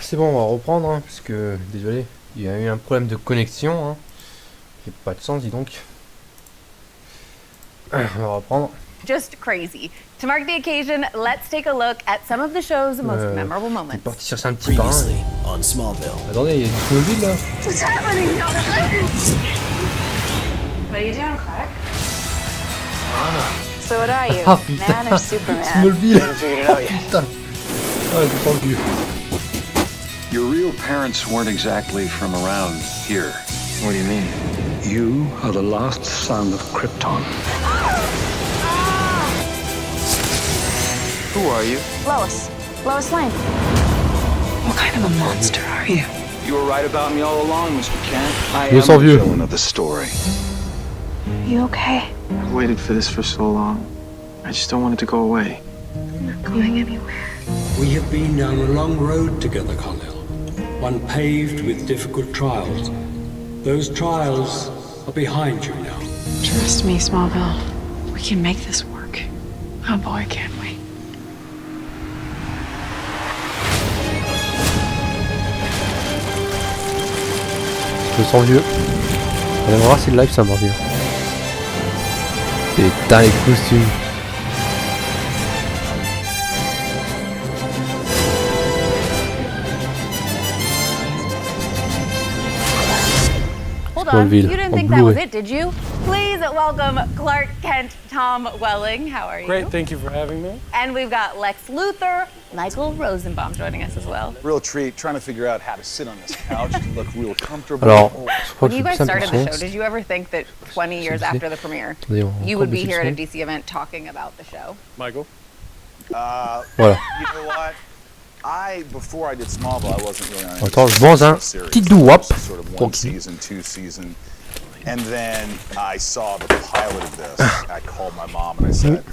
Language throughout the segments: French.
C'est bon, on va reprendre, hein, parce que, désolé, il y a eu un problème de connexion, hein. Qui n'a pas de sens, dis donc. On va reprendre. Just crazy. To mark the occasion, let's take a look at some of the show's most memorable On est moments. parti chercher un petit pain. On Smallville. Attendez, il y a du Smallville là. What's happening? What are you doing, Clark? So what are you, Ah putain, man or Superman? Smallville. Figured it out yet. Putain. Ah, j'ai pas vu. Your real parents weren't exactly from around here. What do you mean? You are the last son of Krypton. Who are you? Lois. Lois Lane. What kind of a monster are you? You were right about me all along, Mr. Kent. I Je am sens the vieux. villain of the story. You okay? I've waited for this for so long. I just don't want it to go away. I'm not going anywhere. We have been down a long road together, Connell. One paved with difficult trials. Those trials are behind you now. Trust me, Smallville. We can make this work. Oh boy, can't we? Je me sens vieux. On va voir si le live ça marche bien. Putain, les costumes. Hold on, Smallville, you didn't en think that was Blu-ray. it, did you? Please welcome Clark Kent, Tom Welling. How are you? Great, thank you for having me. And we've got Lex Luthor, Michael Rosenbaum joining us as well. Real treat, trying to figure out how to sit on this couch and look real comfortable. Alors, je crois When que you c'est guys plus started the show, simple. did you ever think that 20 years C'est- after the premiere, Attendez, on you encore would be musique here at a son. DC event talking about the show? Michael? Voilà. You know what? Before I did Smallville, I wasn't really on Attends, any je mange un series. petit doo-wop. Sort of one Tranquille. season, two season. And then I saw the pilot of this. I called my mom and I said,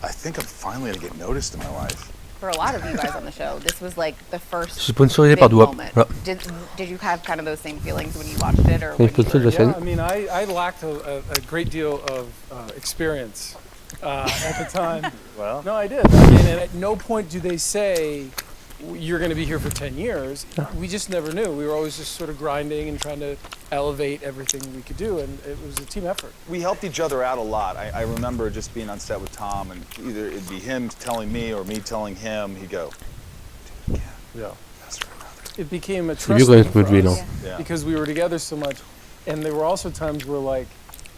I think I'm finally going to get noticed in my life. For a lot of you guys on the show, this was like the first Je suis sponsorisé big par Doo-Wop. moment. Voilà. Did you have kind of those same feelings when you watched it, or C'est when une sponsor de la Yeah, chaîne. I mean, I lacked a great deal of experience at the time. Well, No, I did. I mean, and at no point do they say, you're going to be here for 10 years. We just never knew. We were always just sort of grinding and trying to elevate everything we could do, and it was a team effort. we helped each other out a lot. I remember just being on set with Tom, and either it'd be him telling me or me telling him. He'd go, Yeah. that's right. It became a C'est vieux trust quand même thing for Smallville, us hein. Yeah. because we were together so much. And there were also times where, like,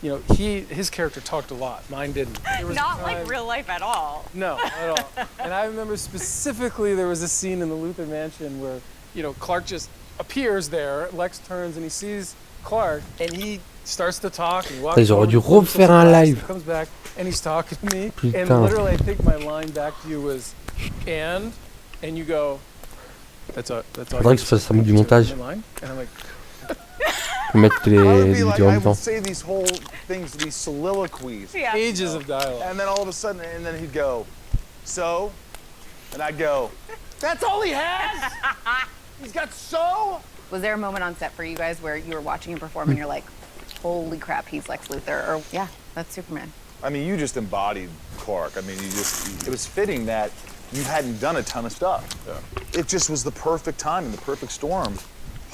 you know, his character talked a lot. Mine didn't. There was a not like time- real life at all? No, at all. And I remember specifically there was a scene in the Luthor mansion where, you know, Clark just appears there, Lex turns and he sees Clark and he starts to talk and he walks Ils auraient over dû to him, refaire un Lex, live. he comes back and he's talking to me. And Putain. literally I think my line back to you was, and you go, that's all Faudrait que je fasse ça du montage. And I'm like, Je vais mettre I would les be like, vidéos en I même temps. would say these whole things, these soliloquies. Yeah. pages of dialogue. And then all of a sudden, and then he'd go, so? And I'd go, that's all he has? He's got so? Was there a moment on set for you guys where you were watching him perform and you're like, holy crap, he's Lex Luthor, or yeah, that's Superman? I mean, you just embodied Clark. I mean, it was fitting that you hadn't done a ton of stuff. Yeah. It just was the perfect time and the perfect storm.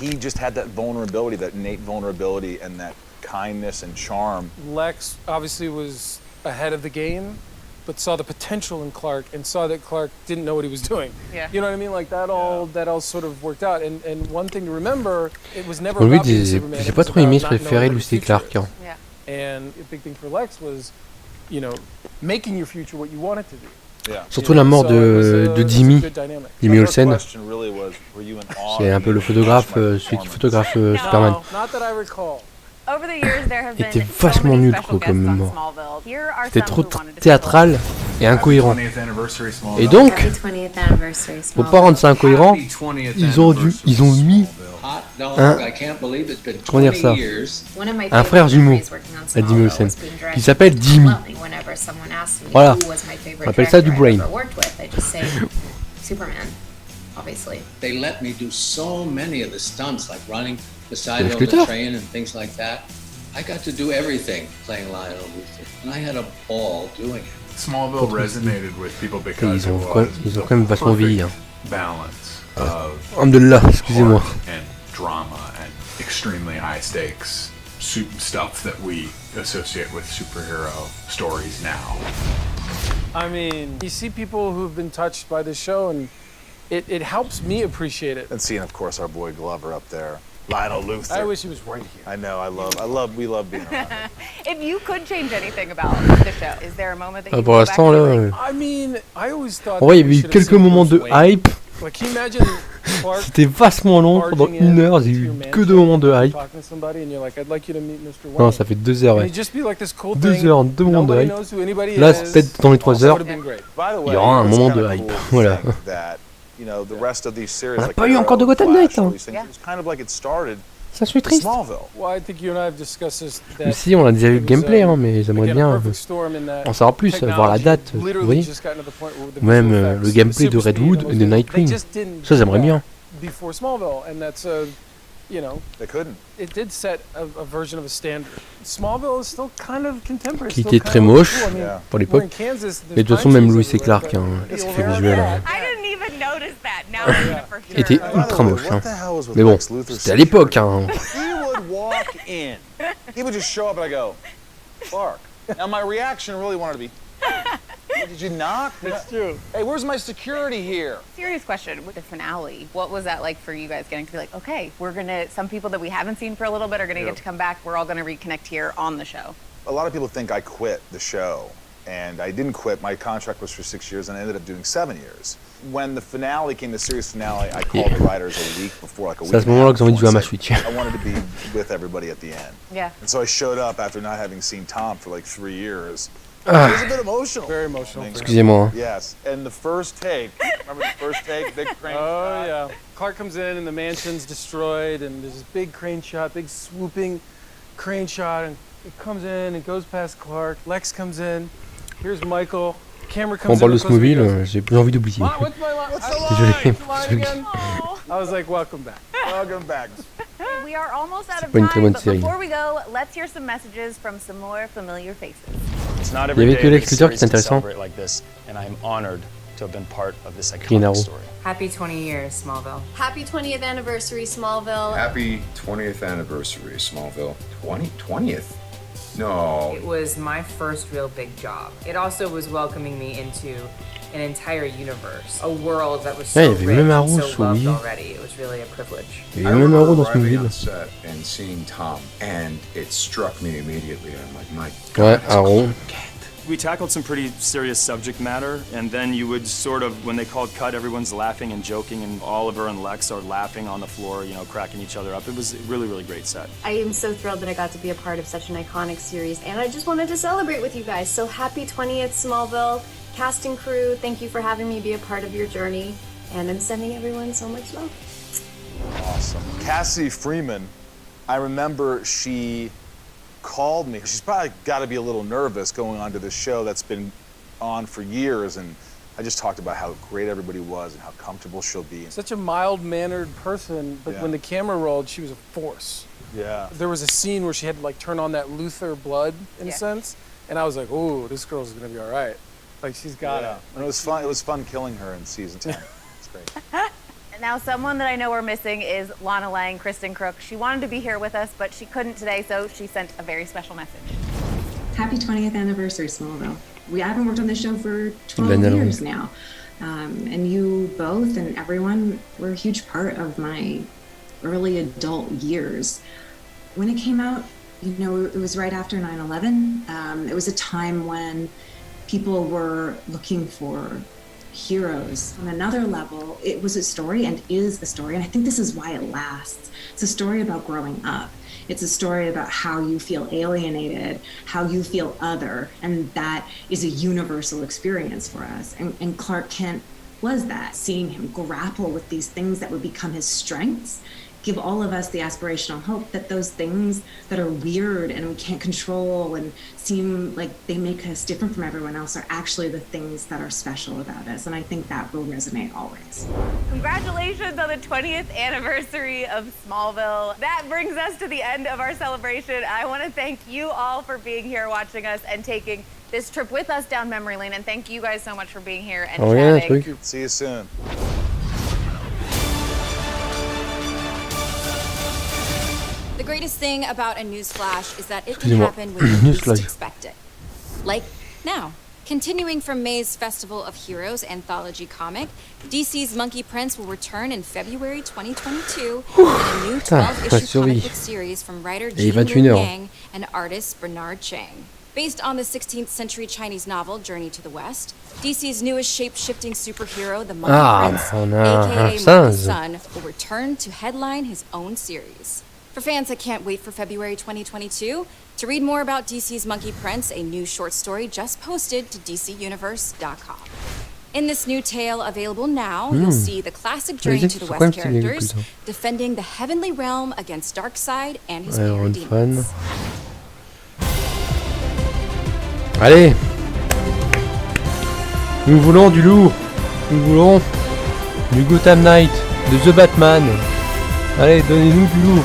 He just had that vulnerability, that innate vulnerability and that kindness and charm. Lex obviously was ahead of the game, but saw the potential in Clark and saw that Clark didn't know what he was doing. Yeah. You know what I mean? Like that all sort of worked out. And one thing to remember, it was never Lui, about being Superman. j'ai it pas was trop aimé, about je not knowing préférais what Lucy the future Clark. is. Hein. Yeah. And a big thing for Lex was, you know, making your future what you want it to be. Yeah. Surtout la mort de Jimmy. Jimmy Olsen. C'est un peu le photographe, celui qui photographe Superman. Not that I recall. Over the years, there have been Était so vachement many nul, special quoi, comme guests on mort. Smallville. Here are C'était some trop who wanted to théâtral et incohérent. 20th anniversary Smallville. Et donc, Happy 20th anniversary, pour pas rendre ça incohérent, ils ont mis comment dire ça, un frère jumeau à Jimmy Olsen qui s'appelle Jimmy. Voilà, on appelle ça du brain. Superman, obviously. They let me do so many of the stunts, like running beside Lex him on the Luthor. train and things like that. I got to do everything playing Lionel Luthor, and I had a ball doing it. Smallville resonated with people because Ils ont it quand was même vachement vieilli. Hein. balance. Alhamdulillah, excusez-moi. And drama and extremely high stakes stuff that we associate with superhero stories now. I mean, you see people who've been touched by this show, and it helps me appreciate it. And seeing, of course, our boy Glover up there. Lionel Luthor. I wish he was right here. I know, we love being around him. If you could change anything about the show, is there a moment that you Pour go back l'instant, and là... be like, I mean, I always thought. En vrai, il y that avait we eu should have quelques seen moments de Bruce Wayne. hype. Like, can you imagine Clark C'était vachement long, pendant 1 heure, j'ai eu que 2 moments de hype. talking to somebody and you're like, I'd like you to meet Mr. Wayne. Non, ça fait 2 heures, And ouais. he'd just be like this cool 2 thing. heures, 2 moments de Nobody hype. knows who anybody Là, is. peut-être dans les 3 That heures, would have been great. By the way, il y aura un it's moment kinda de hype. cool to Voilà. think that, you know, the rest of these series, On n'a like pas eu encore de Arrow, Gotham Flash, Knight, all hein. these things, it's kind of like it started Ça suis in triste. Smallville. Well, I think you and I have discussed this. Même si on a déjà vu le gameplay, hein, mais j'aimerais again, a bien perfect storm in that en savoir plus, voir la technology date, literally oui. just gotten to the point where the Même visual le effects, gameplay the de super Redwood speed et de and those things, Nightwing. they just didn't Ça, j'aimerais do bien. that before Smallville, and that's you know, They couldn't. it did set a version of a standard. Smallville is still kind of contemporary. Qui still était kind très of moche cool. I mean, pour we're l'époque. in Kansas, Mais de toute façon, même Louis et Clark, hein, It's l'effet very visuel, bad. I didn't even notice that. Now I'm gonna for sure. était By the ultra way, moche. what Hein. the hell was with Mais bon, Lex Luthor's c'était à l'époque. Hein. He would walk in. He would just show up and I go, Clark. Now my reaction really wanted to be, did you knock? It's true. Hey, where's my security here? Serious question with the finale. What was that like for you guys getting to be like, okay, some people that we haven't seen for a little bit are gonna get to come back. We're all gonna reconnect here on the show. A lot of people think I quit the show, and I didn't quit. My contract was for 6 years, and I ended up doing 7 years. When the finale came, the series finale, I called the writers a week before, like a week. C'est à ce moment-là que j'ai envie de jouer à ma before, Switch. I wanted to be with everybody at the end. Yeah. And so I showed up after not having seen Tom for like 3 years. It was a bit emotional. Very emotional. Excusez-moi. Yes, and the first take, remember the first take, big crane Oh shot? yeah. Clark comes in and the mansion's destroyed and there's this big crane shot, big swooping crane shot, and it comes in, it goes past Clark. Lex comes in. Here's Michael. Camera Quand on comes parle de in. Smallville, j'ai plus envie d'oublier. What's my line? Désolé. What's the line again? I was like, welcome back. Welcome back. We are almost out of pas une très time, bonne but série. before we go, let's hear some messages from some more familiar faces. It's not Il y every avait day que that Lex a Luthor qui series est can intéressant. celebrate like this, and I am honored to have been part of this Green Arrow. iconic story. Happy 20 years, Smallville. Happy 20th anniversary, Smallville. Happy 20th anniversary, Smallville. 20th? No. It was my first real big job. It also was welcoming me into an entire universe, a world that was so il y avait rich même and Arrow so loved souris. already. It was really a privilege. Il y avait même Arrow dans arriving on Smallville. set and seeing Tom, and it struck me immediately. I'm like, my Ouais, God, it's Arrow. We tackled some pretty serious subject matter, and then you would sort of, when they called cut, everyone's laughing and joking, and Oliver and Lex are laughing on the floor, you know, cracking each other up. It was a really, really great set. I am so thrilled that I got to be a part of such an iconic series, and I just wanted to celebrate with you guys. So happy 20th, Smallville. Cast and crew, thank you for having me be a part of your journey, and I'm sending everyone so much love. Awesome. Cassie Freeman, I remember she called me. She's probably got to be a little nervous going on to this show that's been on for years, and I just talked about how great everybody was and how comfortable she'll be. Such a mild-mannered person, but when the camera rolled, she was a force. Yeah. There was a scene where she had to like turn on that Luthor blood, in a sense, and I was like, "Ooh, this girl's gonna be all right. Like she's got it." And it was fun. It was fun killing her in season 10. It's great. And now someone that I know we're missing is Lana Lang, Kristen Crook. She wanted to be here with us, but she couldn't today, so she sent a very special message. Happy 20th anniversary, Smallville. I haven't worked on this show for 12 years now. And you both and everyone were a huge part of my early adult years. When it came out, you know, it was right after 9/11. It was a time when people were looking for heroes. On another level, it was a story and is a story, and I think this is why it lasts. It's a story about growing up. It's a story about how you feel alienated, how you feel other, and that is a universal experience for us. And Clark Kent was that, seeing him grapple with these things that would become his strengths, give all of us the aspirational hope that those things that are weird and we can't control and seem like they make us different from everyone else are actually the things that are special about us. And I think that will resonate always. Congratulations on the 20th anniversary of Smallville. That brings us to the end of our celebration. I want to thank you all for being here, watching us, and taking this trip with us down memory lane. And thank you guys so much for being here and chatting. See you soon. greatest thing about a news flash is that it can happen when you least expect it. Like now. Continuing from May's Festival of Heroes anthology comic, DC's Monkey Prince will return in February 2022 in a new 12-issue comic book series from writer Jin Yang and artist Bernard Chang. Based on the 16th century Chinese novel Journey to the West, DC's newest shape-shifting superhero, the Monkey Prince, aka Monkey Sun, will return to headline his own series. For fans that can't wait for February 2022, to read more about DC's Monkey Prince, a new short story just posted to DCUniverse.com. In this new tale available now, you'll see the classic Journey to the West characters defending the heavenly realm against Darkseid and his parademons. Allez, nous voulons du lourd. Nous voulons du Gotham Knight, de The Batman. Allez, donnez-nous du lourd.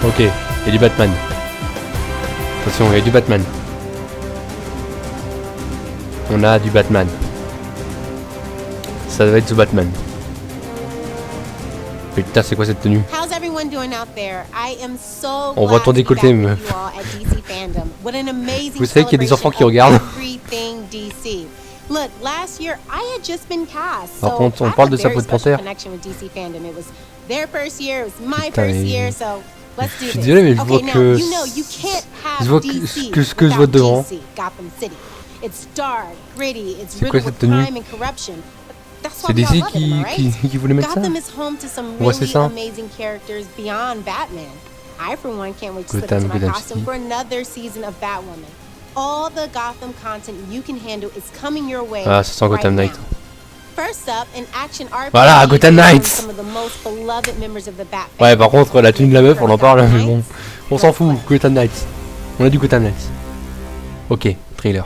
Ok, il y a du Batman. Attention, il y a du Batman. On a du Batman. Ça doit être The Batman. Putain, c'est quoi cette tenue? On voit ton décolleté, meuf. Vous savez qu'il y a des enfants qui regardent. Par contre, on parle de sa peau de panthère. Je suis désolé, mais je vois que ce que je vois devant. C'est quoi cette tenue? C'est DC qui voulait mettre ça? Ouais, c'est ça. Gotham City. Ah, ça sent Gotham Knight. Voilà, Gotham Knights. Ouais, par contre, la tenue de la meuf, on en parle, mais bon, on s'en fout. Gotham Knights. On a du Gotham Knights. Ok, trailer.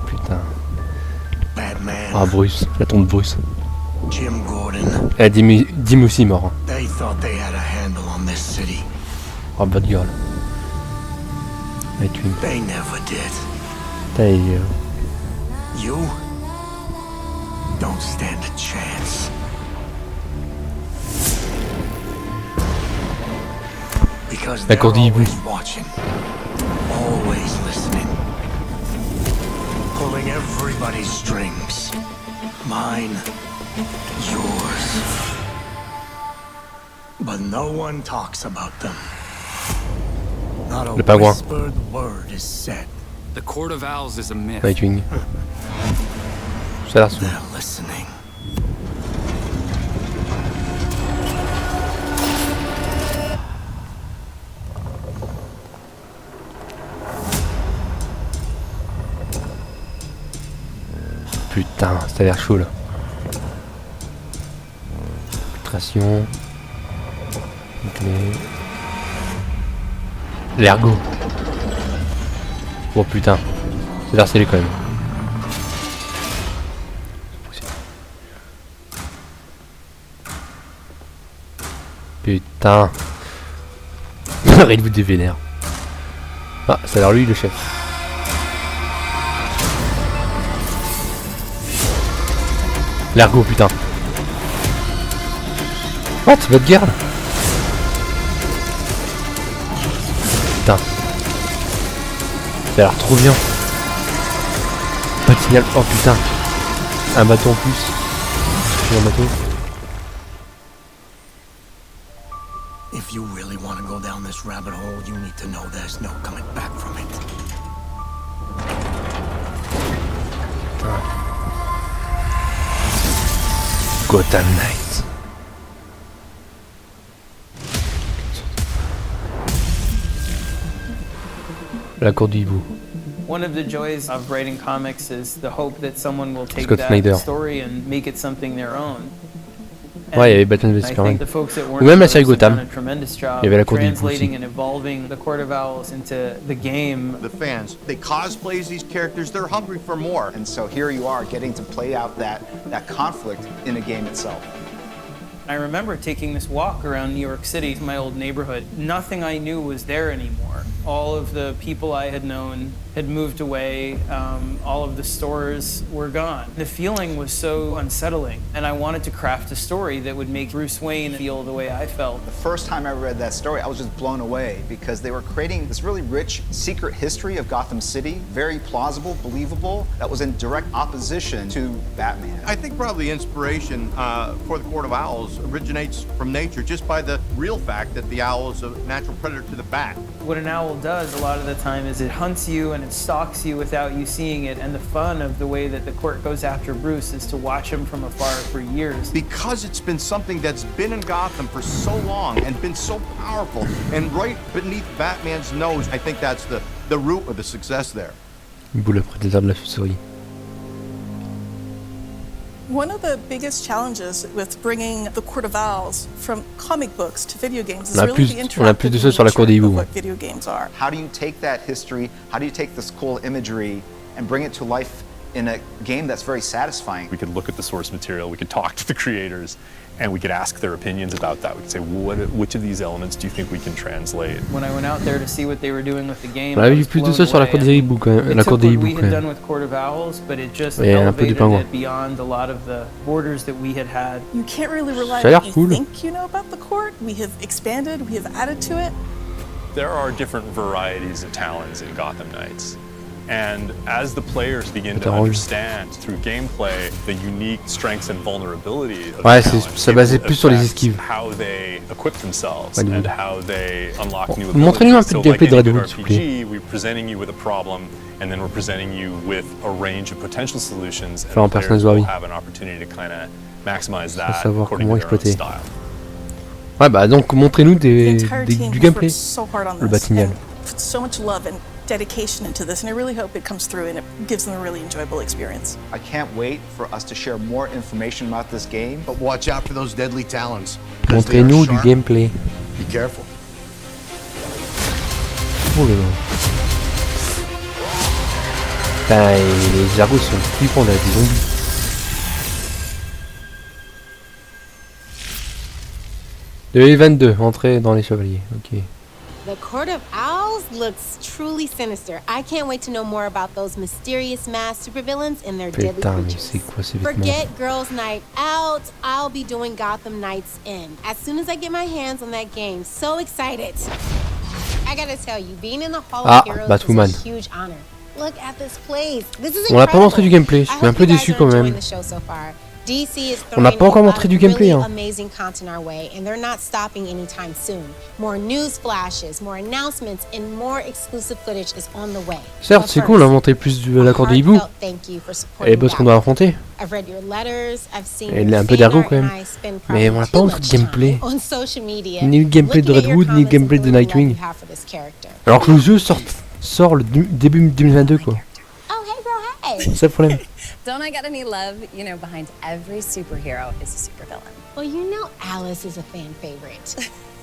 Putain. Ah, Bruce, la tombe de Bruce. Eh, Dim aussi mort. Oh, Bad Girl. Et tu. You don't stand a chance. Because they're always watching, always listening, pulling everybody's strings. Mine, yours. But no one talks about them. Not a whispered word is said. The Court of Owls is a myth. Nightwing. Ça a l'air They're listening. Putain, ça a l'air chaud là. Filtration. L'ergot. Oh putain, c'est l'air scellé quand même. Putain. Redwood des vénères. Ah, ça a l'air lui le chef. L'ergot, putain. What? Votre guerre là? Putain. Ça a l'air trop bien. Pas de signal. Oh putain. Un bateau en plus. Un bateau. If you really want to go down this rabbit hole, you need to know there's no coming back from it. Gotham Knight. La cour du hibou. One of the joys of writing comics is the hope that someone will take that story and make it something their own. Ouais, il y avait Batman vs Superman. Ou même la série Gotham. Il y avait la cour du hibou aussi. And evolving the Court of Owls into the game. The fans, they cosplay these characters, they're hungry for more. And so here you are getting to play out that conflict in a game itself. I remember taking this walk around New York City, my old neighborhood. Nothing I knew was there anymore. All of the people I had known had moved away. All of the stores were gone. The feeling was so unsettling, and I wanted to craft a story that would make Bruce Wayne feel the way I felt. The first time I read that story, I was just blown away because they were creating this really rich secret history of Gotham City, very plausible, believable, that was in direct opposition to Batman. I think probably the inspiration for the Court of Owls originates from nature just by the real fact that the owl is a natural predator to the bat. What an owl does a lot of the time is it hunts you and it stalks you without you seeing it, and the fun of the way that the court goes after Bruce is to watch him from afar for years. Because it's been something that's been in Gotham for so long and been so powerful and right beneath Batman's nose, I think that's the root of the success there. Boule prédateur de la chauve-souris. One of the biggest challenges with bringing the Court of Owls from comic books to video games is really the interactive nature of what video games are. How do you take that history, how do you take this cool imagery and bring it to life in a game that's very satisfying? We could look at the source material, we could talk to the creators, and we could ask their opinions about that. We could say, which of these elements do you think we can translate? When I went out there to see what they were doing with the game, On a vu plus de ça sur la Cour des Hiboux quand même. It took what we had done with Court of Owls, but it just elevated it beyond a lot of the borders that we had had. You can't really rely on what you think you know about the court. We have expanded, we have added to it. There are different varieties of talents in Gotham Knights. And as the players begin to understand through gameplay the unique strengths and vulnerabilities of ouais, the ça basait plus sur les esquives. how they equip themselves and how they unlock new abilities. Montrez-nous un peu de gameplay de Red Bull, s'il vous plaît. RPG, we're presenting you with a problem, and then we're presenting you with a range of potential solutions, Faire un and personnage players will Barbie. have an opportunity to kind of maximize that Savoir according comment to their own exploiter. style. Ouais bah donc montrez-nous du gameplay. So hard on Le this Batignolles. and put so much love and dedication into this, and I really hope it comes through and it gives them a really enjoyable experience. I can't wait for us to share more information about this game. But watch out for those deadly talons. Montrez-nous du gameplay. Be careful. Oh là là. Putain, les argots sont flippants, on a des zombies. De 22, entrée dans les chevaliers, ok. The Court of Owls looks truly sinister. I can't wait to know more about those mysterious masked supervillains and their deadly Putain, mais creatures. c'est quoi ces vêtements? Forget Girls Night Out. I'll be doing Gotham Knights In as soon as I get my hands on that game. So excited. I gotta tell you, being in the Hall of Heroes Batwoman. is a huge honor. Look at this place. This is On n'a pas montré du gameplay, je suis un peu déçu quand même. On n'a pas encore montré du gameplay. Hein. Amazing content our way, and they're not stopping anytime soon. More news flashes, more announcements, and more exclusive footage is on the way. Certes, c'est cool, on a montré plus de la Cour des Hiboux. Et les boss qu'on doit affronter. Et il y a un peu d'ergo quand même. Mais on n'a pas montré de gameplay. Ni le gameplay de Redwood, ni le gameplay de Nightwing. Alors que le jeu sort le début 2022 quoi. C'est ça le problème. Don't I get any love? You know, behind every superhero is a supervillain. Well, you know Alice is a fan favorite.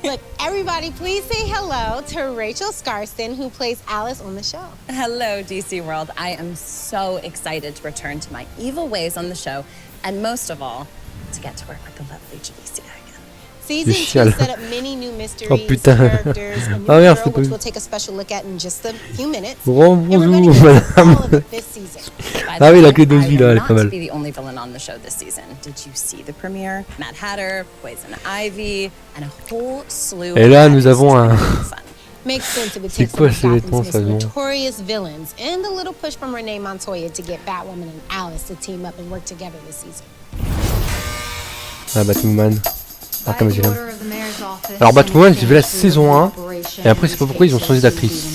Look, everybody, please say hello to Rachel Skarsten, who plays Alice on the show. Hello, DC World. I am so excited to return to my evil ways on the show, and most of all, to get to work with the lovely Jalicia again. Season 2 set up many new mysteries, oh putain. characters, a new merde, girl, which we'll take a special look at in just a few minutes. Bonjour, madame. Ah oui, la clé de vie là, elle est pas mal. Be the only villain on the show this season. Did you see the premiere? Mad Hatter, Poison Ivy, and a whole slew. Et là, nous avons un. C'est quoi ces vêtements, ça non? Notorious villains and a little push from Renee Montoya to get Batwoman and Alice to team up and work together this season. Ah, Batwoman. Alors Batwoman, j'ai vu la saison 1 et après c'est pas pourquoi ils ont changé d'actrice.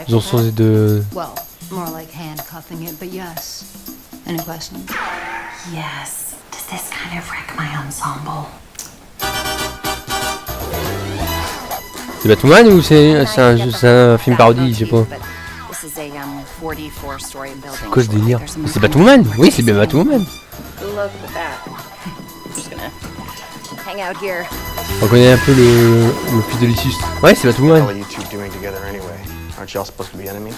Ils ont changé de... C'est Batwoman ou c'est un film parodie, je sais pas. C'est quoi ce délire? C'est Batwoman? Oui, c'est bien Batwoman. Look at that. I'm just gonna hang out here. On connaît un peu le fils de Lucius. Ouais, c'est Batwoman. What are you two doing together anyway? Aren't y'all supposed to be enemies?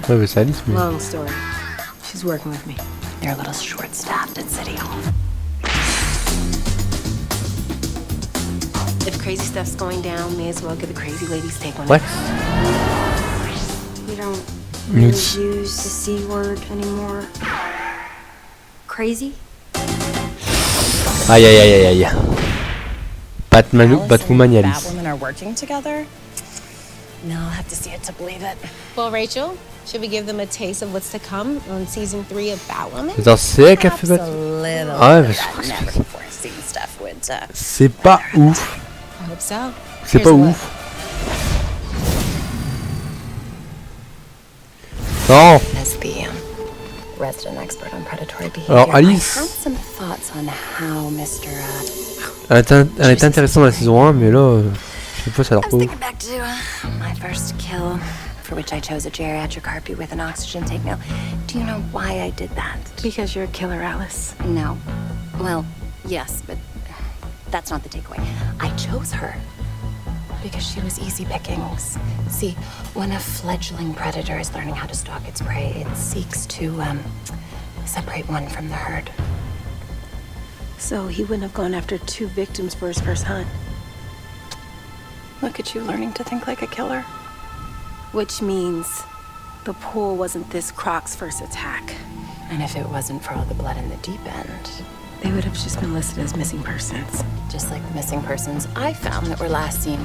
Ouais, bah c'est Alice, mais... Long story. She's working with me. They're a little short-staffed at City Hall. If crazy stuff's going down, may as well get the crazy ladies take one. Ouais. We don't really use the C word anymore. Crazy? Aïe aïe aïe aïe aïe. Batwoman et Alice. Batwoman are working together? No, I'll have to see it to believe it. Well, Rachel, should we give them a taste of what's to come on season 3 of Batwoman? Attends, c'est elle qui a fait Batwoman? Ah ouais, c'est pas ouf. I hope so. C'est pas ouf. Non. Alors Alice, elle est intéressante dans la saison 1, mais là, je sais pas, ça a l'air pas ouf. My first kill, for which I chose a geriatric harpy with an oxygen tank. Now, do you know why I did that? Because you're a killer, Alice. No. Well, yes, but that's not the takeaway. I chose her because she was easy pickings. See, when a fledgling predator is learning how to stalk its prey, it seeks to, separate one from the herd. So he wouldn't have gone after 2 victims for his first hunt. Look at you learning to think like a killer. Which means the pool wasn't this Croc's first attack. And if it wasn't for all the blood in the deep end, they would have just been listed as missing persons. Just like the missing persons I found that were last seen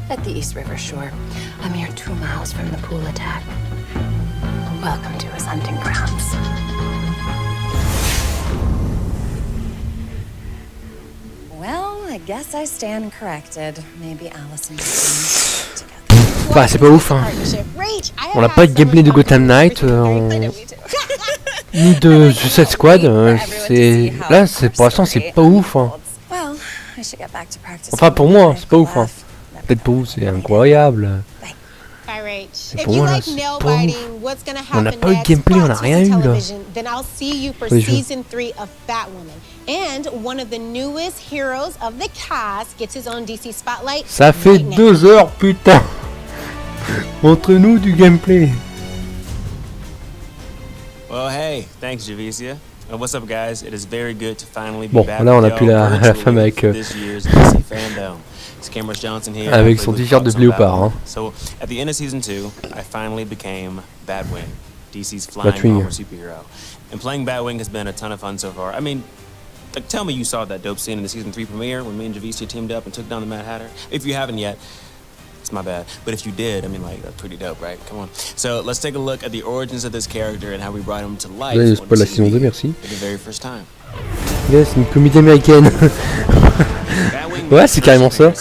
at the East River shore, a mere 2 miles from the pool attack. Welcome to his hunting grounds. Well, I guess I stand corrected. Maybe Allison. Bah, c'est pas ouf, hein. On n'a pas de gameplay de Gotham Knight, ni de Suicide Squad. Là, pour l'instant, c'est pas ouf, hein. Enfin, pour moi, c'est pas ouf, hein. Peut-être pour vous, c'est incroyable. Et pour moi, là, c'est pas ouf. On n'a pas eu de gameplay, on n'a rien eu, là. Ça fait 2 heures, putain. Montre-nous du gameplay. Well, hey, thanks, Javicia. What's up, guys? It is very good to finally be Bon, back là, on a plus la femme avec this year's DC FANDom. It's Cameron Johnson here. Avec son t-shirt de léopard, hein. So, at the end of season 2, I finally became Batwing, DC's flying armor superhero. And playing Batwing has been a ton of fun so far. I mean, like, tell me you saw that dope scene in the season 3 premiere when me and Javicia teamed up and took down the Mad Hatter. If you haven't yet, it's my bad. But if you did, I mean, like, that's pretty dope, right? Come on. So let's take a look at the origins of this character and how we brought him to life for la saison 2, merci. for the very first time. Yes, une comédie américaine. Ouais, c'est carrément ça.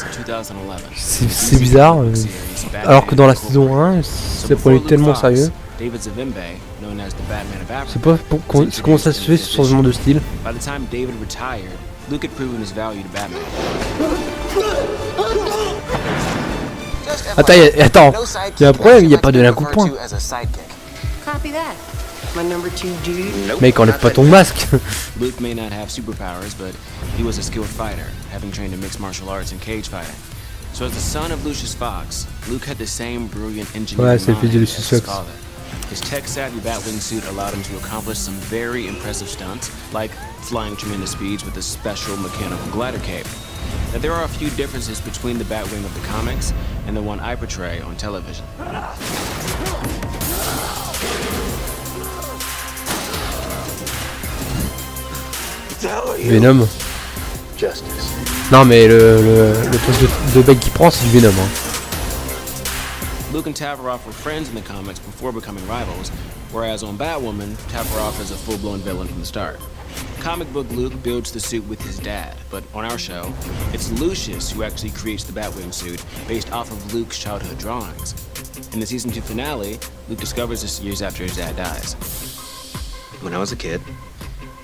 C'est bizarre. Alors que dans la saison 1, c'est prenait tellement au sérieux. Je sais pas comment ça se fait ce changement de style. By the time David retired, Luke had proven his value to Batman. Attends, il y a un problème, il n'y a pas de un coup de poing. Copy that. My number 2 dude. Mec, enlève pas ton masque. Luke may not have superpowers, but he was a skilled fighter, having trained in mixed martial arts and cage fighting. So as the son of Lucius Fox, Luke had the same brilliant engineering mind as his father. His tech-savvy Batwing suit allowed him to accomplish some very impressive stunts, like flying tremendous speeds with a special mechanical glider cape. Now, there are a few differences between the Batwing of the comics and the one I portray on television. Venom. Non mais le truc de bec qui prend, c'est du Venom, hein. Luke and Tavaroff were friends in the comics before becoming rivals, whereas on Batwoman, Tavaroff is a full-blown villain from the start. Comic book Luke builds the suit with his dad, but on our show, it's Lucius who actually creates the Batwing suit based off of Luke's childhood drawings. In the season 2 finale, Luke discovers this years after his dad dies. When I was a kid,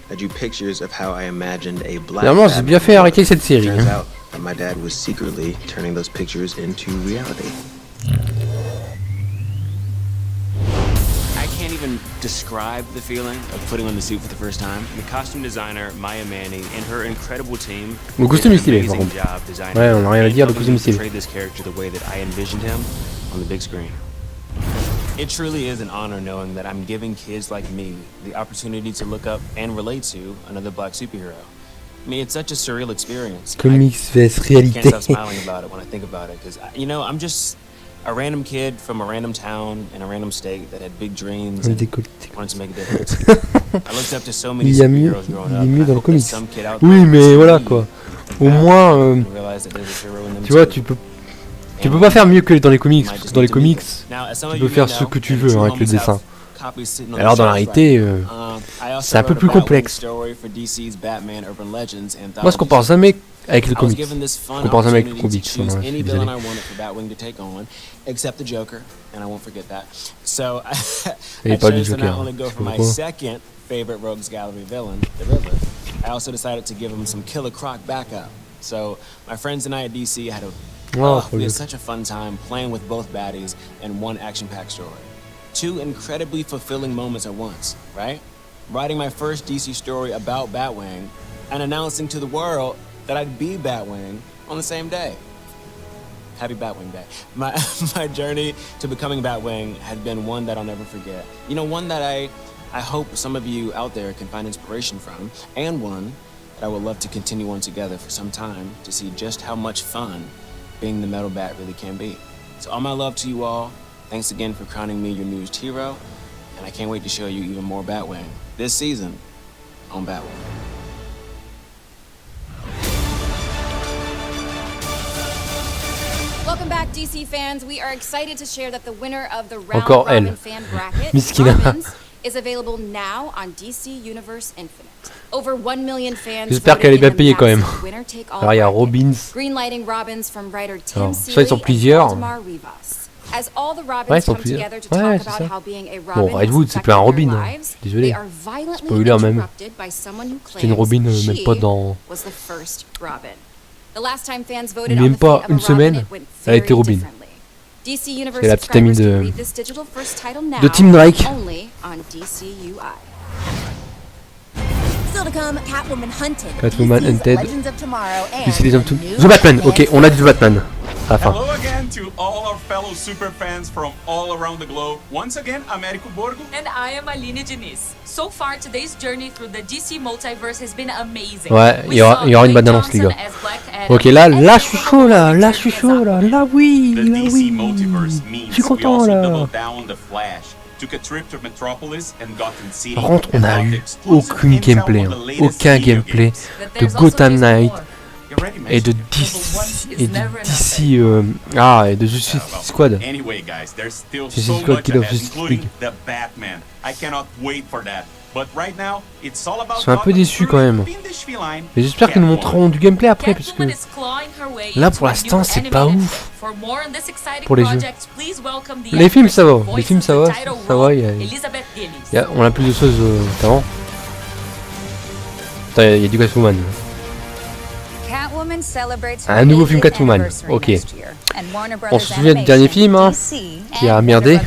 I drew pictures of how I imagined a black Vraiment, j'ai bien fait arrêter cette série. Turns out that my dad was secretly turning those pictures into reality. I can't even describe the feeling of putting on the suit for the first time. The costume designer, Maya Manning, and her incredible team Le costume est stylé, par contre. Ouais, on n'a rien à dire, le costume est stylé. This character the way that I envisioned him on the big screen. It truly is an honor knowing that I'm giving kids like me the opportunity to look up and relate to another black superhero. mean, it's such a surreal experience. Comics vs I réalité. can't stop smiling about it when I think about it, because you know, I'm just a random kid from a random town in a random state that had big dreams and wanted to make a difference. I looked up to so many superheroes growing up. Il est mieux dans le I hope comics. there's some kid out Oui, there mais voilà quoi. Au moins, realize that there's a hero in them tu vois, too. tu peux pas faire mieux que dans les comics, parce que dans les comics, tu peux faire ce que tu veux hein, avec le dessin. Alors dans la réalité, c'est un peu plus complexe. Moi, je compare jamais avec les comics. Je compare jamais avec les comics. Except the Joker, and I won't forget that. So Et I pas du chose to Joker. not only go for my Pourquoi? second favorite Rogues Gallery villain, the Riddler, I also decided to give him some Killer Croc backup. So my friends and I at DC had we had such a fun time playing with both baddies in one action-packed story. Two incredibly fulfilling moments at once, right? Writing my first DC story about Batwing and announcing to the world that I'd be Batwing on the same day. Happy Batwing Day. My journey to becoming Batwing had been one that I'll never forget. You know, one that I hope some of you out there can find inspiration from, and one that I would love to continue on together for some time to see just how much fun being the Metal Bat really can be. So all my love to you all. Thanks again for crowning me your newest hero, and I can't wait to show you even more Batwing this season on Batwing. Welcome back, DC fans. We are excited to share that the winner of the Round Encore Robin elle. fan bracket, Miskina. Robins, is available now on DC Universe Infinite. Over 1 million fans. J'espère qu'elle est bien payée quand même. Winner-take-all Alors il y a bracket. Robins. Greenlighting Robins from writer Tim Alors, Seeley ça ils sont and plusieurs. Valdemar Rivas. As all the Robins Ouais, ils sont come plusieurs. together to Ouais, talk c'est about ça. how being a Robin Bon, has Redwood c'est plus un affected Robin. their lives, Désolé. they are violently Spoiler même. interrupted by someone who C'était une claims Robin même she pas dans. was the first Robin. The last time fans voted on Même the pas fate of une a semaine, Robin, it went elle a été very Robin. differently. DC Universe C'est la petite amie subscribers de- can read this digital first title now, de Tim Drake. only on DCUI. Still to come, Catwoman Hunted. Catwoman DC's Hunted. Legends of Tomorrow and DC les hommes tout. new The Batman. Ok, on a dit The Batman. À la fin. Hello again to all our fellow super fans from all around the globe. Once again, Américo Borgo. And I am Aline Diniz. So far, today's journey through the DC multiverse has been amazing. Ouais, il y aura une bonne annonce les gars. Ok, là je suis chaud là oui, The là DC oui. multiverse means Je suis we content also là. doubled down the Flash. Took a trip to Metropolis and Gotham City. Par contre, on and a got eu exclusive aucune intel gameplay, on hein. the latest Aucun video gameplay games. de Gotham Knight et de DC et de Justice Squad. Anyway, guys, there's still Justice so Squad much Kill of ahead, Justice including League. the Batman. I cannot wait for that. But right now, it's all about Je suis un peu déçu quand même. feline. Mais j'espère qu'ils nous montreront du gameplay après parce que là pour l'instant c'est pas ouf. Pour les jeux. Les films ça va, les films ça va, on a plus de choses qu'avant. Attends, il y a du Catwoman. Un nouveau film Catwoman, ok. On se souvient du dernier film hein, qui a merdé.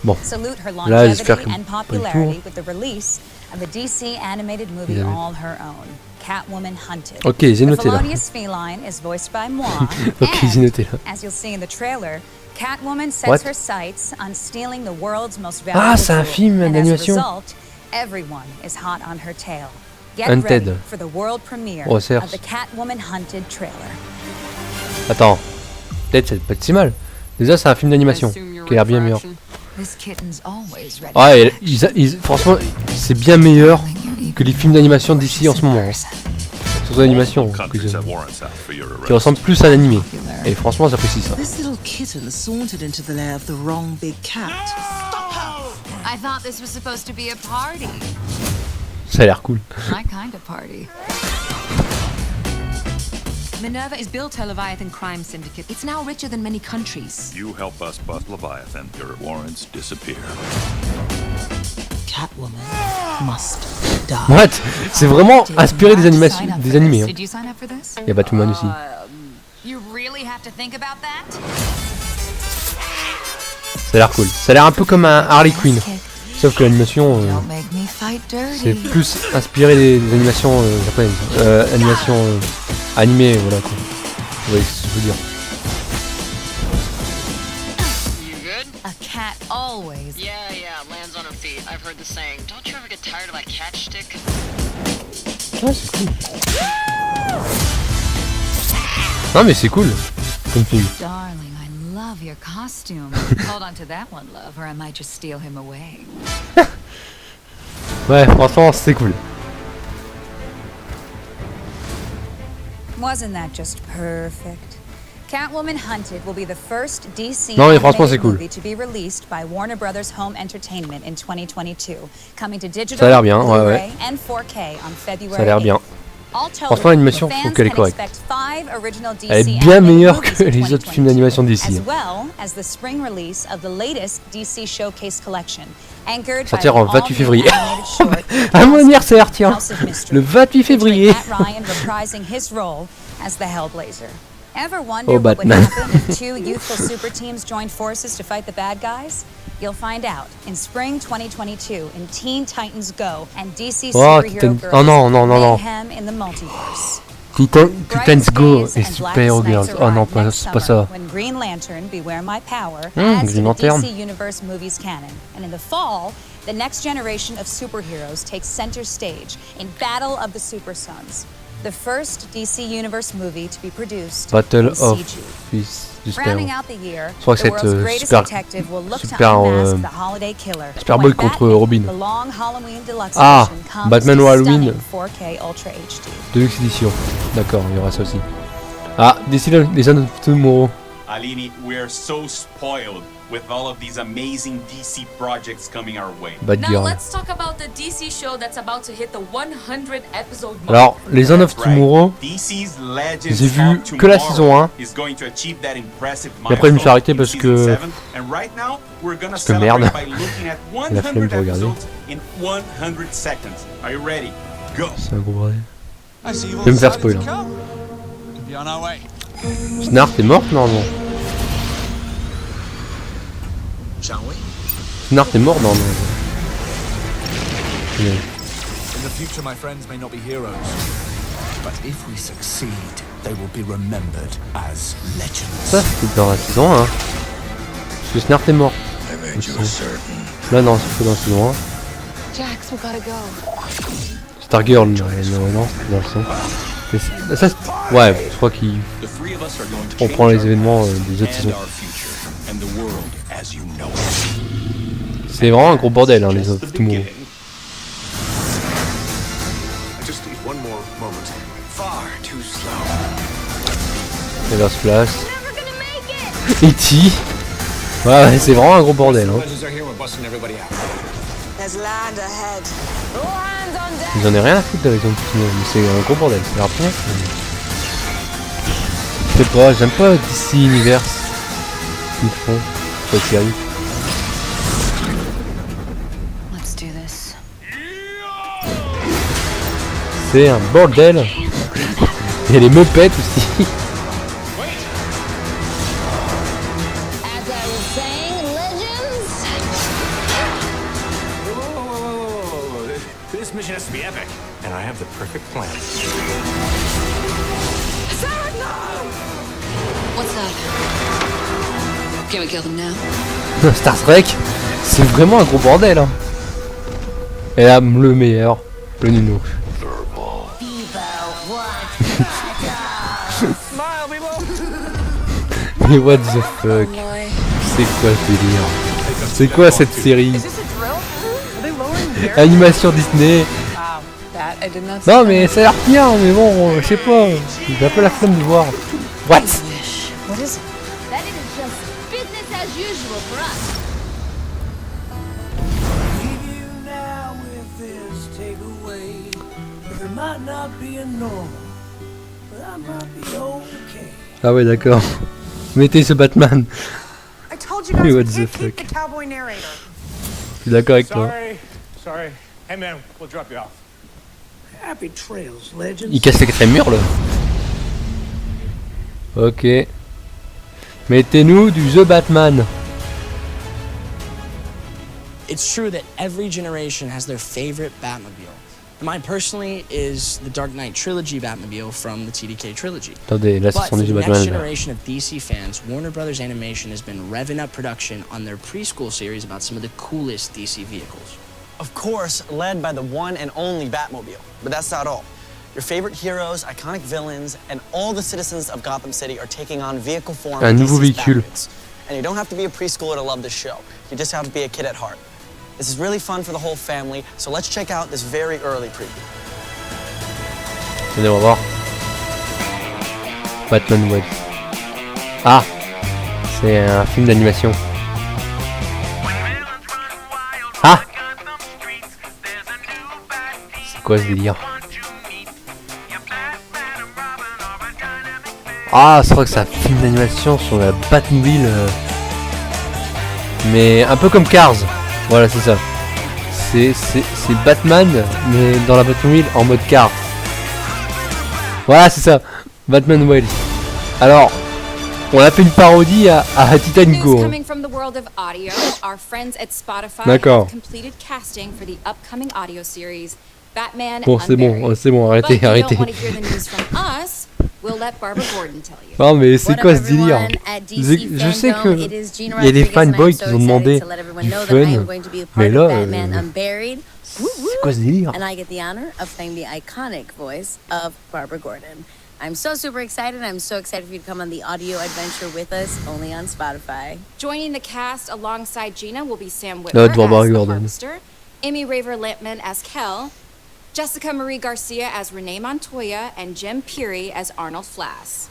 Bon, là j'espère que pas du tout. Ok, j'ai noté là. Ok, j'ai noté là. What? Ah, c'est un film d'animation. Hunted. Oh, certes. Attends, peut-être c'est pas si mal. Déjà, c'est un film d'animation qui a l'air bien meilleur. Ouais, franchement, c'est bien meilleur que les films d'animation d'ici en ce moment. Hein. Surtout l'animation, qui ressemble plus à l'animé. Et franchement, j'apprécie ça. Ça a l'air cool. Minerva is built her Leviathan crime syndicate. It's now richer than many countries. You help us bust Leviathan, your warrants disappear. Catwoman must die. What? C'est vraiment inspiré des animations, des animés. Hein. Il y a Batman aussi. You really have to think about that? Ça a l'air cool. Ça a l'air un peu comme un Harley Quinn. Sauf que l'animation, c'est plus inspiré des animations japonaises. Animations animées, voilà quoi. Vous voyez ce que je veux dire. A cat always. Yeah, lands on her feet. I've heard the saying. Don't you ever get tired of my catch stick? Ouais, c'est cool. Non mais c'est cool comme film. Darling, I love your costume. Hold on to that one, love, or I might just steal him away. Ouais, franchement, c'est cool. Wasn't that just perfect? Catwoman Hunted will be the first DC non, mais franchement, c'est cool. movie to be released by Warner Brothers Home Entertainment in 2022, coming to digital, Ça a l'air bien, ouais. and 4K on February 8th. Ça a l'air bien. Franchement, l'animation, je trouve qu'elle est correcte. Elle est bien meilleure que les autres films d'animation d'ici. Ça tire en 28 février. À mon anniversaire, tiens. Le 28 février. Oh, Batman. You'll find out in spring 2022 in Teen Titans Go and DC oh, Superhero Girls Mayhem in the Multiverse. Titans Go et Superhero Girls. Oh non, pas ça. When Green Lantern, Beware My Power, adds to the DC Universe movies canon. And in the fall, the next generation of superheroes takes center stage in Battle of the Super Sons, the first DC Universe movie to be produced Battle in of CG. Rounding out the year, je crois que c'est super bowl contre Robin. Ah, Batman au Halloween. Deluxe Edition. D'accord, il y aura ça aussi. Ah, d'ici là, les Son of Tomorrow. Alini, we're so spoiled with all of these amazing DC projects coming our way. Now let's talk about the DC show that's about to hit the 100 episode mark. Alors, les Son of Tomorrow, j'ai vu que la saison 1. Et après, je me suis arrêté parce que merde. La flemme de regarder. C'est un gros bordel. Je vais me faire spoiler. Snart est morte normalement. Snart est mort normalement. In the future, my friends may not be heroes, but if we succeed, they will be remembered as legends. Ça, c'était dans la saison 1. Parce que Snart est mort. Là, non, c'est que dans la saison 1. Jax, we gotta go. Stargirl, non, dans le son. Ça, ouais, je crois qu'il reprend les événements des autres saisons. C'est vraiment un gros bordel, hein, les autres, tout le monde. Reverse Flash. E.T. Ouais, c'est vraiment un gros bordel. Hein. J'en ai rien à foutre avec un petit monde, mais c'est un gros bordel. C'est la première fois. Je sais pas, j'aime pas DC Universe. Ils font cette série. C'est un bordel. Il y a les meupettes aussi. This mission has to be epic, and I have the perfect plan. What's up? Can we kill them now? Star Trek, c'est vraiment un gros bordel. Hein. Et là, le meilleur, le nounou. Mais what the fuck? C'est quoi ce délire? C'est quoi cette série? Animation Disney. Non mais ça a l'air bien, mais bon, je sais pas. J'ai un peu la flemme de voir. What? Ah ouais d'accord. Mettez ce Batman. Mais what the fuck? Je suis d'accord avec toi. Sorry. Hey man, we'll drop you off. Happy trails, legends. Il casse les quatrièmes murs là. Ok. Mettez-nous du The Batman. It's true that every generation has their favorite Batmobile. Mine personally is the Dark Knight Trilogy Batmobile from the TDK trilogy. Attendez, là, c'est son But for the Batman. next generation of DC fans, Warner Brothers Animation has been revving up production on their preschool series about some of the coolest DC vehicles. Of course, led by the one and only Batmobile. But that's not all. Your favorite heroes, iconic villains, and all the citizens of Gotham City are taking on vehicle form. Un nouveau véhicule. And you don't have to be a preschooler to love this show. You just have to be a kid at heart. This is really fun for the whole family, so let's check out this very early preview. Allez, on va voir. Batman Web. Ah, c'est un film d'animation. Ah, c'est quoi ce délire? Ah, c'est vrai que c'est un film d'animation sur la Batmobile, mais un peu comme Cars. Voilà, c'est ça. C'est Batman, mais dans la Batmobile en mode Cars. Voilà, c'est ça. Batman Wells. Alors, on a fait une parodie à Titanic Go. D'accord. Bon, c'est bon, arrêtez. Non mais c'est quoi ce délire? Je sais que il y a des fanboys qui ont demandé du fun, mais là, c'est quoi ce délire? And I get the honor of playing the iconic voice of Barbara Gordon. I'm so super excited. I'm so excited for you to come on the audio adventure with us, only on Spotify. Joining the cast alongside Gina will be Sam Witwer as the Harvester, Amy Raver-Lampman as Kel, Jessica Marie Garcia as Renee Montoya, and Jim Peary as Arnold Flass.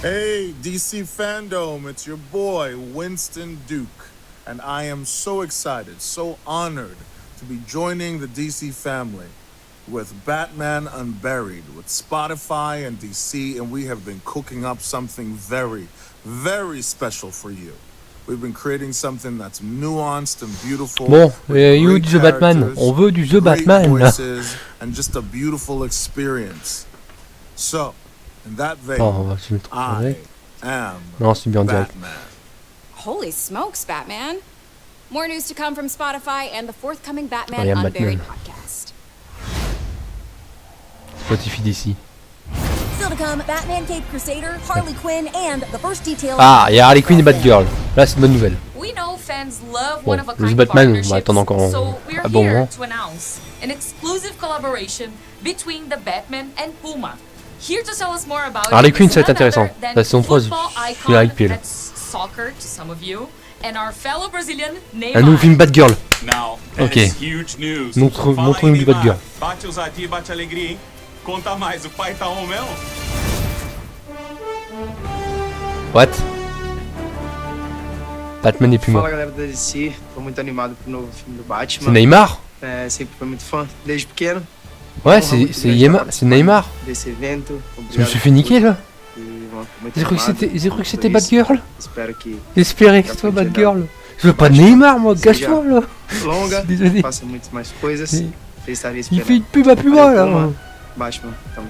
Hey, DC FANDOM, it's your boy, Winston Duke. And I am so excited, so honored to be joining the DC family with Batman Unburied, with Spotify and DC, and we have been cooking up something very, very special for you. We've been creating something that's nuanced and beautiful. Bon, you The Batman. On veut du The Batman là. And just a beautiful experience. So, in that vein, I am Batman. Holy smokes, Batman! More news to come from Spotify and the forthcoming Batman Unburied podcast. Spotify d'ici. Still to come, Batman Caped Crusader, Harley Quinn, and the first detail. Ah, il y a Harley Quinn et Batgirl. Là, c'est une bonne nouvelle. We know fans love Bon, one of a le kind Batman, on va partnerships, attendre encore so we're un bon here moment. to announce an exclusive collaboration between the Batman and Puma. Here to tell us more about Harley it Quinn, is ça va être none intéressant. other than La saison 3, je football suis hypé là. icon, that's soccer to some of you, and our fellow Brazilian Neymar. Un nouveau film Batgirl. Now, Ok. huge news. Montre-nous du Batgirl. Bate ousadia, bate alegria, hein? Conta mais, o pai tá on mesmo? What? Batman n'est plus mort. Fala galera da DC, tô muito animado pro novo filme do Batman. C'est Neymar? É, sempre fui muito fã, desde pequeno. Ouais, c'est Neymar. Desse evento. Je me suis fait niquer là. J'ai cru que c'était Batgirl. J'espérais que ce soit Batgirl. Je veux pas de Neymar, moi, gâche-toi là. Longa, désolé. faça muito mais coisas. Il fait une pub à Puma là. Batman, tamo.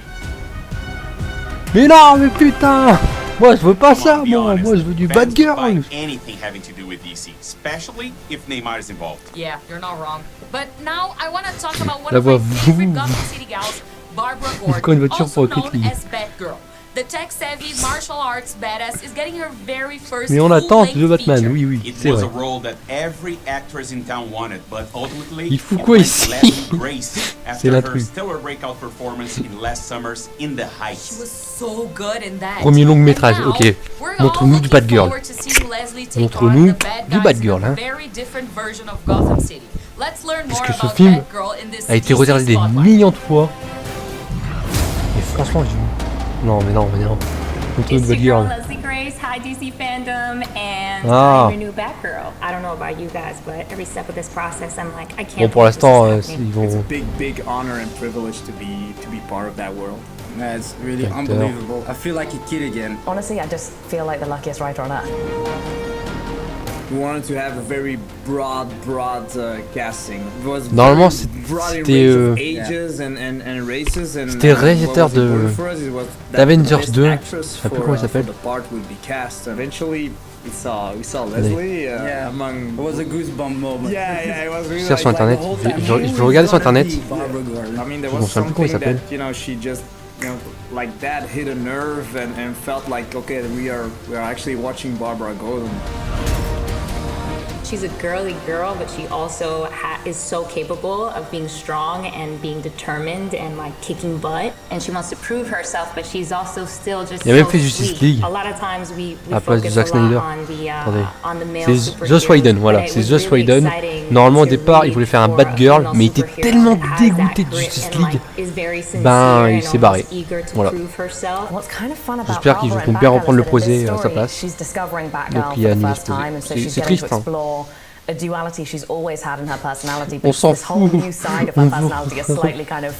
Mais non, mais putain! Moi je veux pas ça, moi je veux du Batgirl. Anything having to do with DC, especially if Neymar is involved. Yeah, you're not wrong. But now I want to talk about one La of voix my favorite Gotham City gals, Barbara Encore une Gordon, voiture pour also known recruter. as Batgirl. The tech-savvy martial arts badass is getting her very first Mais on attend The Batman, feature. oui, It c'est was vrai. a role that every actress in town wanted, but ultimately Il fout it quoi went ici? less grace C'est after her l'intrus. stellar breakout performance in last summer's In the Heights. She was so good in that. Premier long métrage, And now, ok. we're all Montre-nous du looking Batgirl. forward to seeing Leslie take Montre-nous on the bad du guys Batgirl, in a hein. very different version of Gotham City. Let's learn Parce more que ce about film Batgirl in this a été DC regardé des spotlight. millions de fois. Et franchement, je... Non. Montre-nous du Batgirl. Leslie Grace, hi DC FANDOM, and Ah. I'm your new Batgirl. I don't know about you guys, but every step of this process, I'm like, I can't. Bon, pour believe this l'instant, is happening. ils vont... It's a big honor and privilege to be part of that world. That's really Acteur. unbelievable. I feel like a kid again. Honestly, I just feel like the luckiest writer on earth. We wanted to have a very broad casting. It was Normalement, broad in c'était, range of ages and races and c'était le what réalisateur was important de for us, it was that d'Avengers the best 2, actress je sais plus for, comment il s'appelle. for the part would be cast. Eventually, we saw Leslie among. It was a goosebump moment. Yeah, it was really Sur internet, je vais regarder sur internet. I mean, there was something that, you know, she just, you know, like that hit a nerve and felt like, okay, we are actually watching Barbara Gordon. She's a girly girl, but she also is so capable of being strong and being determined and like kicking butt. And she wants to prove herself, but she's also still just Il a même so fait Justice sweet. League A lot of times we à place de focus Zack a lot Snyder. on the male C'est superheroes, Joss Whedon, voilà, but it c'est was Joss really Whedon. exciting Normalement au to départ il read voulait faire un for Batgirl, a mais il était superhero tellement that has dégoûté that de Justice grit and, League. like, is very sincere Ben il and s'est barré. almost eager to Voilà. prove herself. What's kind of fun about J'espère qu'ils Barbara vont and bien Batgirl reprendre le is that in this projet à sa story, place. she's discovering Donc Batgirl il y a for the une first time, and so she's c'est getting triste to hein. explore a duality she's always had in her personality, On but s'en this whole fout. new side of her personality, a slightly kind of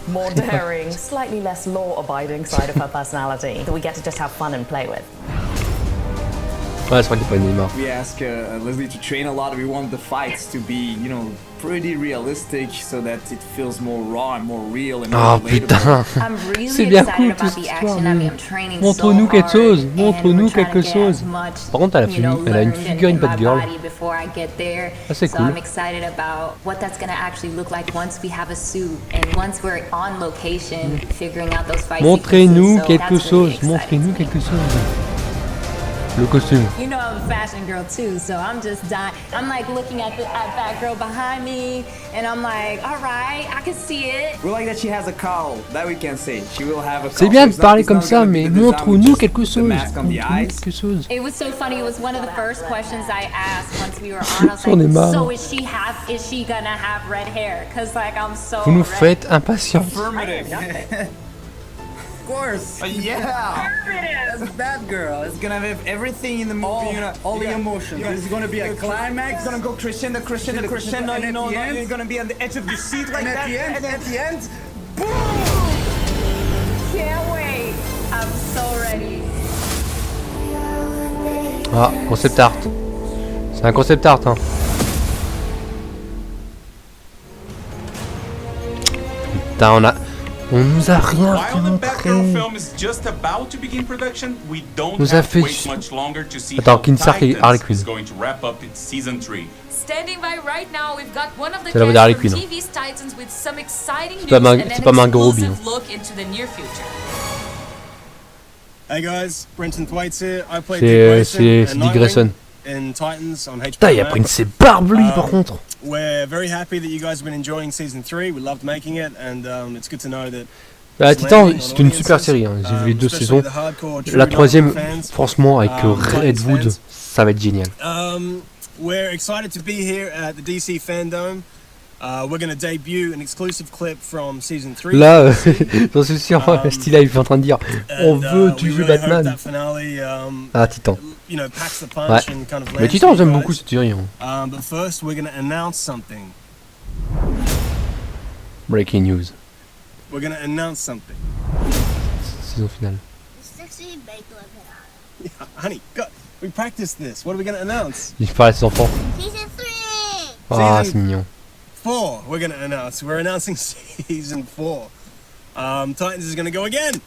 more daring, slightly less law-abiding side of her personality that we get to just have fun and play with. Ouais, c'est vrai qu'il est pas Neymar. We asked Leslie to train a lot. We want the fights to be, you know, pretty realistic so that it feels more raw and more real and more Ah putain, c'est bien cool toute cette histoire. Montre-nous quelque chose, montre-nous quelque chose. Par contre, elle a une figurine Batgirl. Ah, c'est cool. Montrez-nous quelque chose, montrez-nous quelque chose. Le costume. You know I'm a fashion girl too, so I'm just dying. I'm like looking at that girl behind me, and I'm like, all right, I can see it. We like that she has a cowl. That we can say. She will have a. C'est bien de parler comme ça, mais montre-nous quelque chose. Montre-nous quelque chose. It was so funny. It was one of the first questions I asked once we were on. I was like, so is she gonna have red hair? Cause like I'm so. Vous nous faites impatience. Of course. Yeah. That's Batgirl. It's gonna have everything in the movie. All the emotions. There's gonna be a climax. It's gonna go crescendo. You know, you're gonna be on the edge of the seat like that. And at the end, boom! Can't wait. I'm so ready. Ah, concept art. C'est un concept art, hein. Putain, on nous a rien montré. Nous a fait. Attends, Kinsark et Harley Quinn. Standing by right now, we've got one of the C'est la voix d'Harley Quinn. C'est pas Margot Robbie. Hey guys, Brenton Thwaites here. I played Dick Grayson in Titans on HBO. Putain, il a pris une ses barbes lui par contre. We're very happy that you guys have been enjoying season 3. We loved making it, and it's good to know that. Bah, Titan, c'est une super série. Hein. J'ai vu les 2 saisons. La 3e, franchement, avec Redwood, ça va être génial. We're excited to be here at the DC FANDOM. We're going to debut an exclusive clip from season 3. Là, j'en suis sûr, Steve est en train de dire on veut tu joues Batman. Ah, Titan. Ouais. Mais Titan, j'aime beaucoup cette série. Hein. But first, we're going to announce something. Breaking news. We're going to announce something. Saison finale. Yeah, honey, go. We practiced this. What are we going to announce? Il parle à ses enfants. Season 3. Ah, c'est mignon. 4. We're going to announce. We're announcing season 4. Titans is going to go again.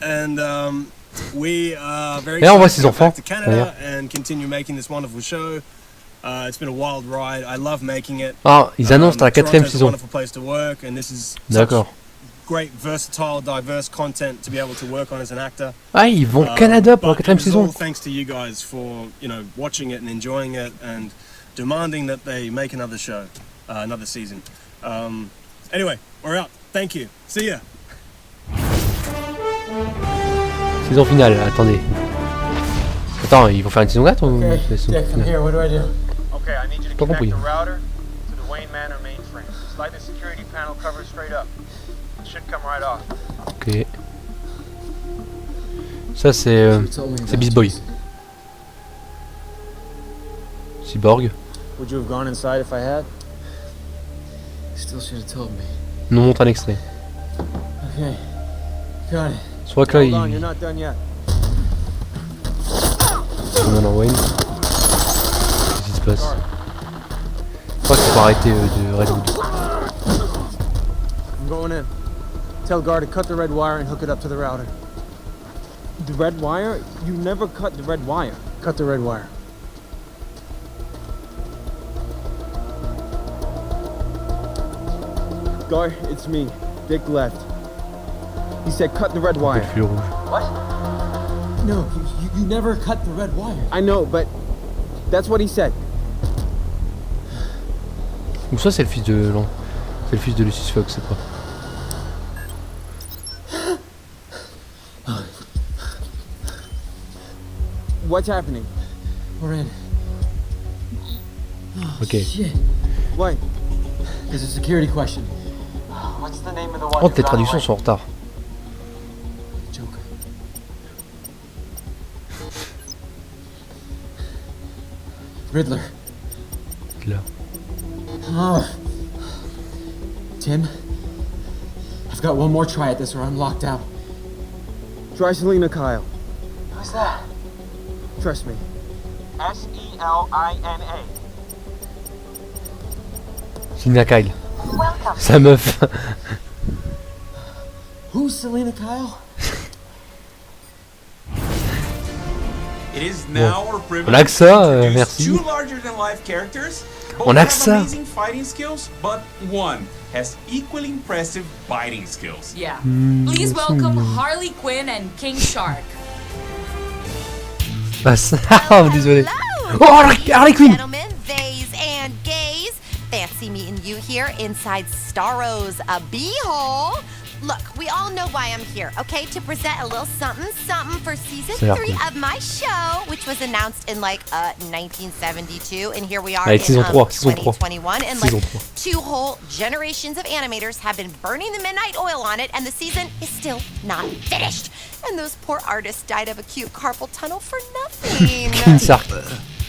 And we are very excited to go back to Canada and continue making this wonderful show. It's been a wild ride. I love making it. Ah, ils annoncent la 4e saison. Wonderful place to work, and this is d'accord. Great, versatile, diverse content to be able to work on as an actor. Ah, ils vont au Canada pour la 4e saison. Thanks to you guys for watching it and enjoying it and demanding that they make another show, another season. Anyway, we're out. Thank you. See ya. Saison finale. Attendez. Attends, ils vont faire une saison 4 ou saison finale? What do I do? Okay, I need you to connect the router to the Wayne Manor mainframe. Slide the security panel cover straight up. It should come right off. Ok. Ça c'est Beast Boy. Cyborg. Would you have gone inside if I had? Still should have told me. Nous montre un extrait. Okay. Got it. Je crois que là il. You're not done yet. On en Wayne. Qu'est-ce qui se passe? Je crois qu'il faut arrêter de Redwood. I'm going in. Tell Gar to cut the red wire and hook it up to the router. The red wire? You never cut the red wire. Cut the red wire. Guy, it's me. Dick left. He said cut the red wire. What? No, you never cut the red wire. I know, but that's what he said. Ou ça c'est le fils de c'est le fils de Lucius Fox, c'est quoi? What's happening? We're in. Ok. Shit. Why? There's a security question. What's the name of the one? Oh, tes traductions sont en retard. Joker. Riddler. Là. Oh. Tim, I've got one more try at this or I'm locked out. Try Selena Kyle. Who's that? Trust me. S-E-L-I-N-A. Selena Kyle. Sa meuf. Who's Selena Kyle? It is now our privilege On a que ça, to introduce merci. two larger-than-life characters. Both On a que have ça. amazing fighting skills, but one has equally impressive biting skills. Yeah. Please welcome Harley Quinn and King Shark. Ah, ça... oh, désolé. Oh, Harley Quinn. Gentlemen, theys and gays, fancy meeting you here inside Starro's beehole. Look, we all know why I'm here, okay? To present a little something for season 3 of my show, which was announced in like 1972, and here we are in 2021, and like 2 whole generations of animators have been burning the midnight oil on it, and the season is still not finished. And those poor artists died of acute carpal tunnel for nothing.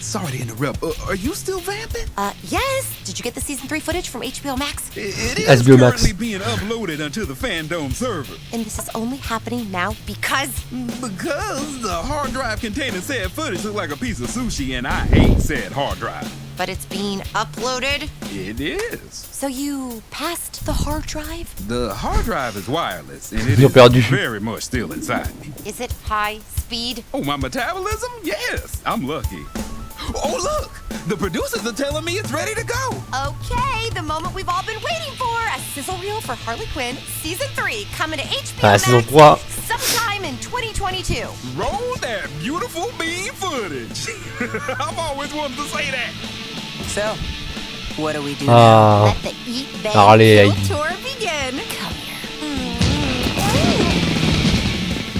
Sorry to interrupt. Are you still vamping? Yes. Did you get the season 3 footage from HBO Max? It is currently being uploaded onto the FANDOM server. And this is only happening now because the hard drive containing said footage looked like a piece of sushi, and I hate said hard drive. But it's being uploaded? It is. So you passed the hard drive? The hard drive is wireless, and it is very much still inside me. Is it high speed? Oh, my metabolism? Yes, I'm lucky. Oh, look! The producers are telling me it's ready to go. Okay, the moment we've all been waiting for. A sizzle reel for Harley Quinn, Season 3, coming to HBO Max sometime in 2022. Roll that beautiful bean footage. I've always wanted to say that. So, what do we do now? Let the Eat, Bang, Kill tour begin. Come here.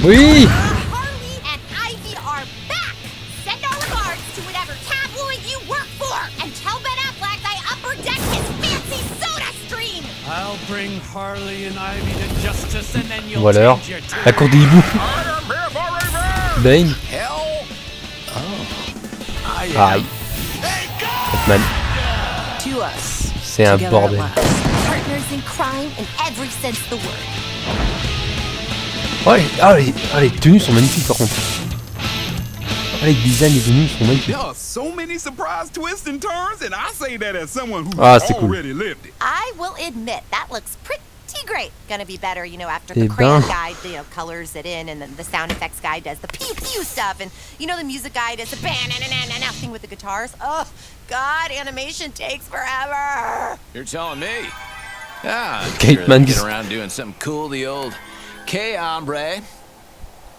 Oui! Harley and Ivy are back. Send our regards to whatever tabloid you work for, and tell Ben Affleck I upper deck his fancy soda stream. I'll bring Harley and Ivy to justice, and then you'll Voilà. change your tune. La cour des hiboux. Bane. Aïe. Batman. C'est un bordel. Partners in crime in every sense of the word. Oh, les tenues sont magnifiques par contre. Ah, les designs des tenues sont magnifiques. There are so many surprise twists and turns, and I say that as someone who's already lived it. I will admit that looks pretty great. Gonna be better, you know, after the crayon guy, you know, colors it in, and then the sound effects guy does the pew pew stuff, and you know the music guy does the ban-na-na-na-na thing with the guitars. Oh God, animation takes forever. You're telling me? Yeah, I'm Kate sure Mann. get around doing something cool. The old K hombre.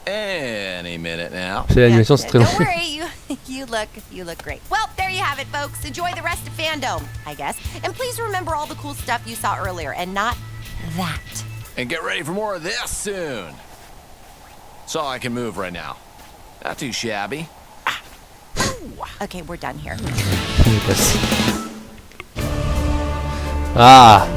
Any minute now. C'est l'animation, c'est très long. Don't worry, you look great. Well, there you have it, folks. Enjoy the rest of FANDOM, I guess, and please remember all the cool stuff you saw earlier, and not that. And get ready for more of this soon. That's all I can move right now. Not too shabby. Okay, we're done here. Ah.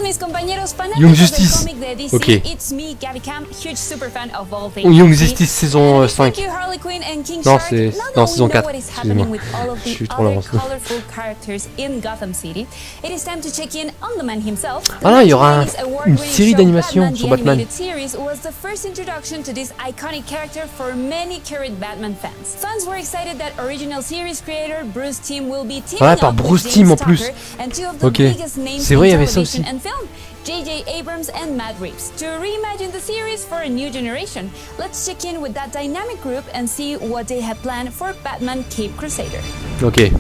Mis compañeros Young Justice. del cómic de DC, Ok. It's me, Gabby Cam, huge super fan of all things. Young Justice saison 5. Thank you, Harley Quinn and King Non, Shark. c'est Now saison that we know 4. what is happening with all of Je suis the trop other l'avance. colorful characters in Gotham City, it is time to check in on the man himself. Ah non, il y aura une série d'animation sur Batman. The series was the first introduction to this iconic character for many current Batman fans. Fans were excited that original series creator Bruce Timm will be teaming Ouais, par up Bruce with Timm en James plus. Tucker and two of the Ok. biggest names C'est vrai, il y in avait ça aussi. television and film. J.J. Abrams and Matt Reeves to reimagine the series for a new generation. Let's check in with that dynamic group and see what they have planned for Batman Cape Crusader. Ok.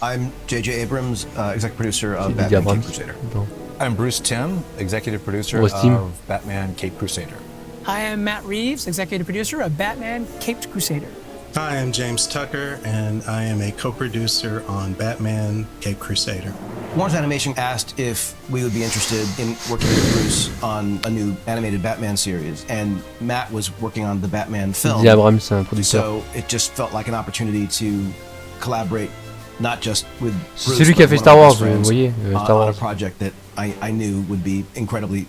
I'm J.J. Abrams, executive producer of Batman Cape Crusader. I'm Bruce Timm, executive producer of Batman Cape Crusader. Hi, I'm Matt Reeves, executive producer of Batman Caped Crusader. Hi, I'm James Tucker, and I am a co-producer on Batman Cape Crusader. Warner's Animation asked if we would be interested in working with Bruce on a new animated Batman series, and Matt was working on the Batman film. So it just felt like an opportunity to collaborate, not just with Bruce, c'est lui qui a fait Star Wars, vous voyez, Star Wars. On a project that I knew would be incredibly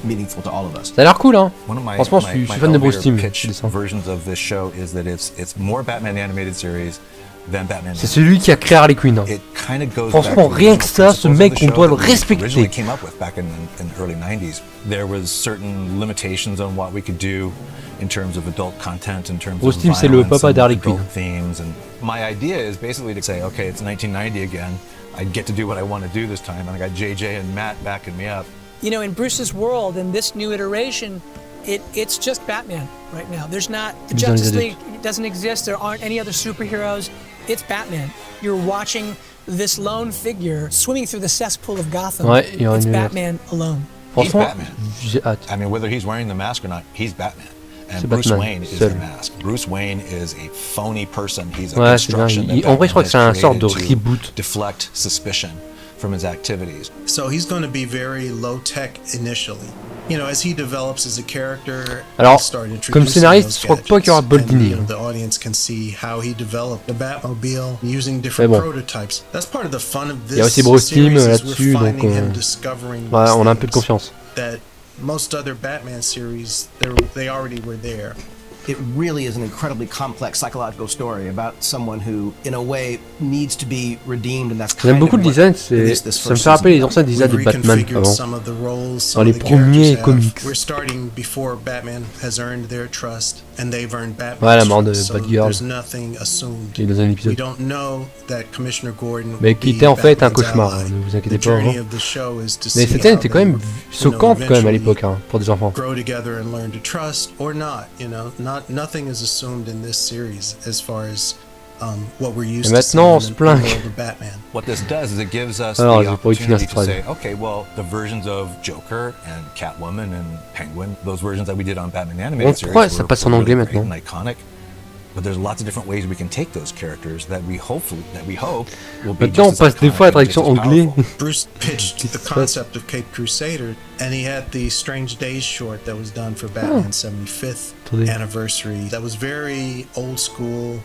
meaningful to all of us. Ça a l'air cool, hein. Franchement, je suis fan de Bruce Timm. Versions of this show is that it's more Batman the animated series than Batman. C'est celui qui a créé Harley Quinn. Franchement, rien que ça, ce mec, on doit le respecter. Came up with back in the early 90s. There was certain limitations on what we could do in terms of adult content, in terms Bruce of Timm, c'est le papa d'Harley Quinn. Themes, and my idea is basically to say, okay, it's 1990 again. I get to do what I want to do this time, and I got JJ and Matt backing me up. You know, in Bruce's world, in this new iteration, it's just Batman right now. There's not, the Justice League doesn't exist, there aren't any other superheroes, it's Batman. You're watching this lone figure swimming through the cesspool of Gotham. It's Batman alone. He's Batman. I mean, whether he's wearing the mask or not, he's Batman. And Bruce Wayne is the mask. Bruce Wayne is a phony person. He's a construction that en vrai, je crois que c'est un sorte de reboot. Deflect suspicion from his activities. So he's going to be very low tech initially. You know, as he develops as a character, alors, comme scénariste, je crois pas qu'il y aura Boldini. The audience can see how he developed the Batmobile using different prototypes. That's part of the fun of this. Il y a aussi Bruce Timm là-dessus, donc on a un peu de confiance. That most other Batman series, they already were there. It really is an incredibly complex psychological story about someone who, in a way, needs to be redeemed, and that's J'aime beaucoup le design, ça me fait rappeler les anciens designs de Batman avant, dans les premiers comics. We're starting before Batman has earned their trust, and they've earned Batman's ouais, la mort de trust, Batgirl. So there's nothing assumed. Et dans un épisode. We don't know that Commissioner Gordon mais qui était en fait un cauchemar, ne vous inquiétez pas. Mais cette scène était quand même choquante quand même à l'époque, hein, pour des enfants. Grow together and learn to trust, or not, you know, nothing is assumed in this series as far as what we're used to seeing in the world of Batman. What this does is it gives us the opportunity to say, okay, well, the versions of Joker and Catwoman and Penguin, those versions that we did on Batman animated series ça passe en anglais maintenant. And iconic. But there's lots of different ways we can take those characters that we hope will be. Maintenant, on passe des fois à la traduction anglais. Bruce pitched the concept of Cape Crusader, and he had the Strange Days short that was done for Batman's 75th anniversary. That was very old school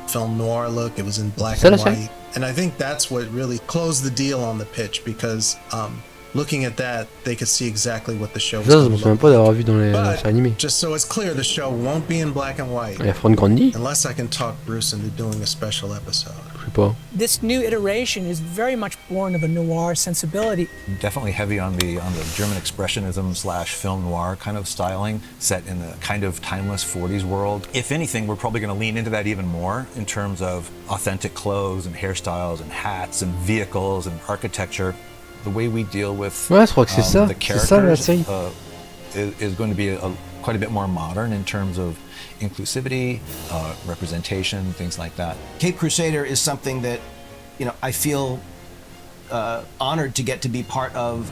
film noir look. It was in black and white, and I think that's what really closed the deal on the pitch, because looking at that, they could see exactly what the show was going to look like. But just so it's clear, the show won't be in black and white unless I can talk Bruce into doing a special episode. This new iteration is very much born of a noir sensibility. Definitely heavy on the German expressionism / film noir kind of styling, set in a kind of timeless 40s world. If anything, we're probably going to lean into that even more in terms of authentic clothes and hairstyles and hats and vehicles and architecture. The way we deal with the characters is going to be quite a bit more modern in terms of inclusivity, representation, things like that. Cape Crusader is something that, you know, I feel honored to get to be part of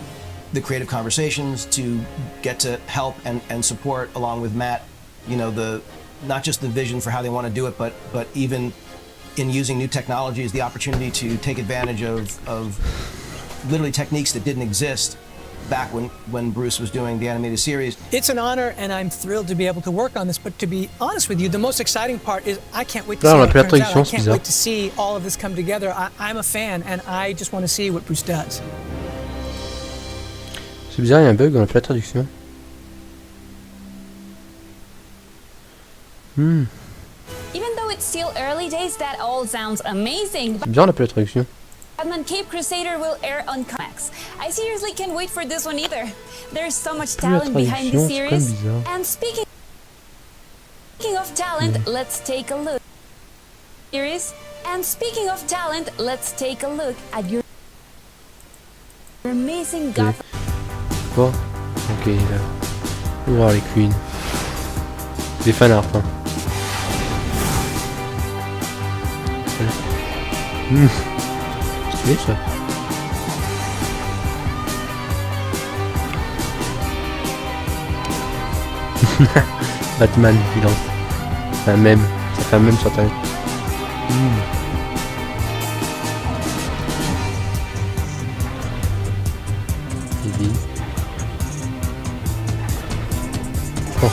the creative conversations, to get to help and support along with Matt, you know, not just the vision for how they want to do it, but even in using new technologies, the opportunity to take advantage of literally techniques that didn't exist back when Bruce was doing the animated series. It's an honor, and I'm thrilled to be able to work on this, but to be honest with you, the most exciting part is I can't wait to see how it turns out. I can't wait to see all of this come together. I'm a fan, and I just want to see what Bruce does. C'est bizarre, il y a un bug dans la traduction. Even though it's still early days, that all sounds amazing. C'est bien la traduction. Batman Cape Crusader will air on Comics. I seriously can't wait for this one either. There's so much talent behind the series. And speaking of talent, let's take a look. Let's take a look at your amazing Gotham. Quoi? Ok, là. On va voir les queens. Des fanarts, hein. Stylé ça. Batman, il lance. C'est un mème. Ça fait un mème sur Internet. Oh,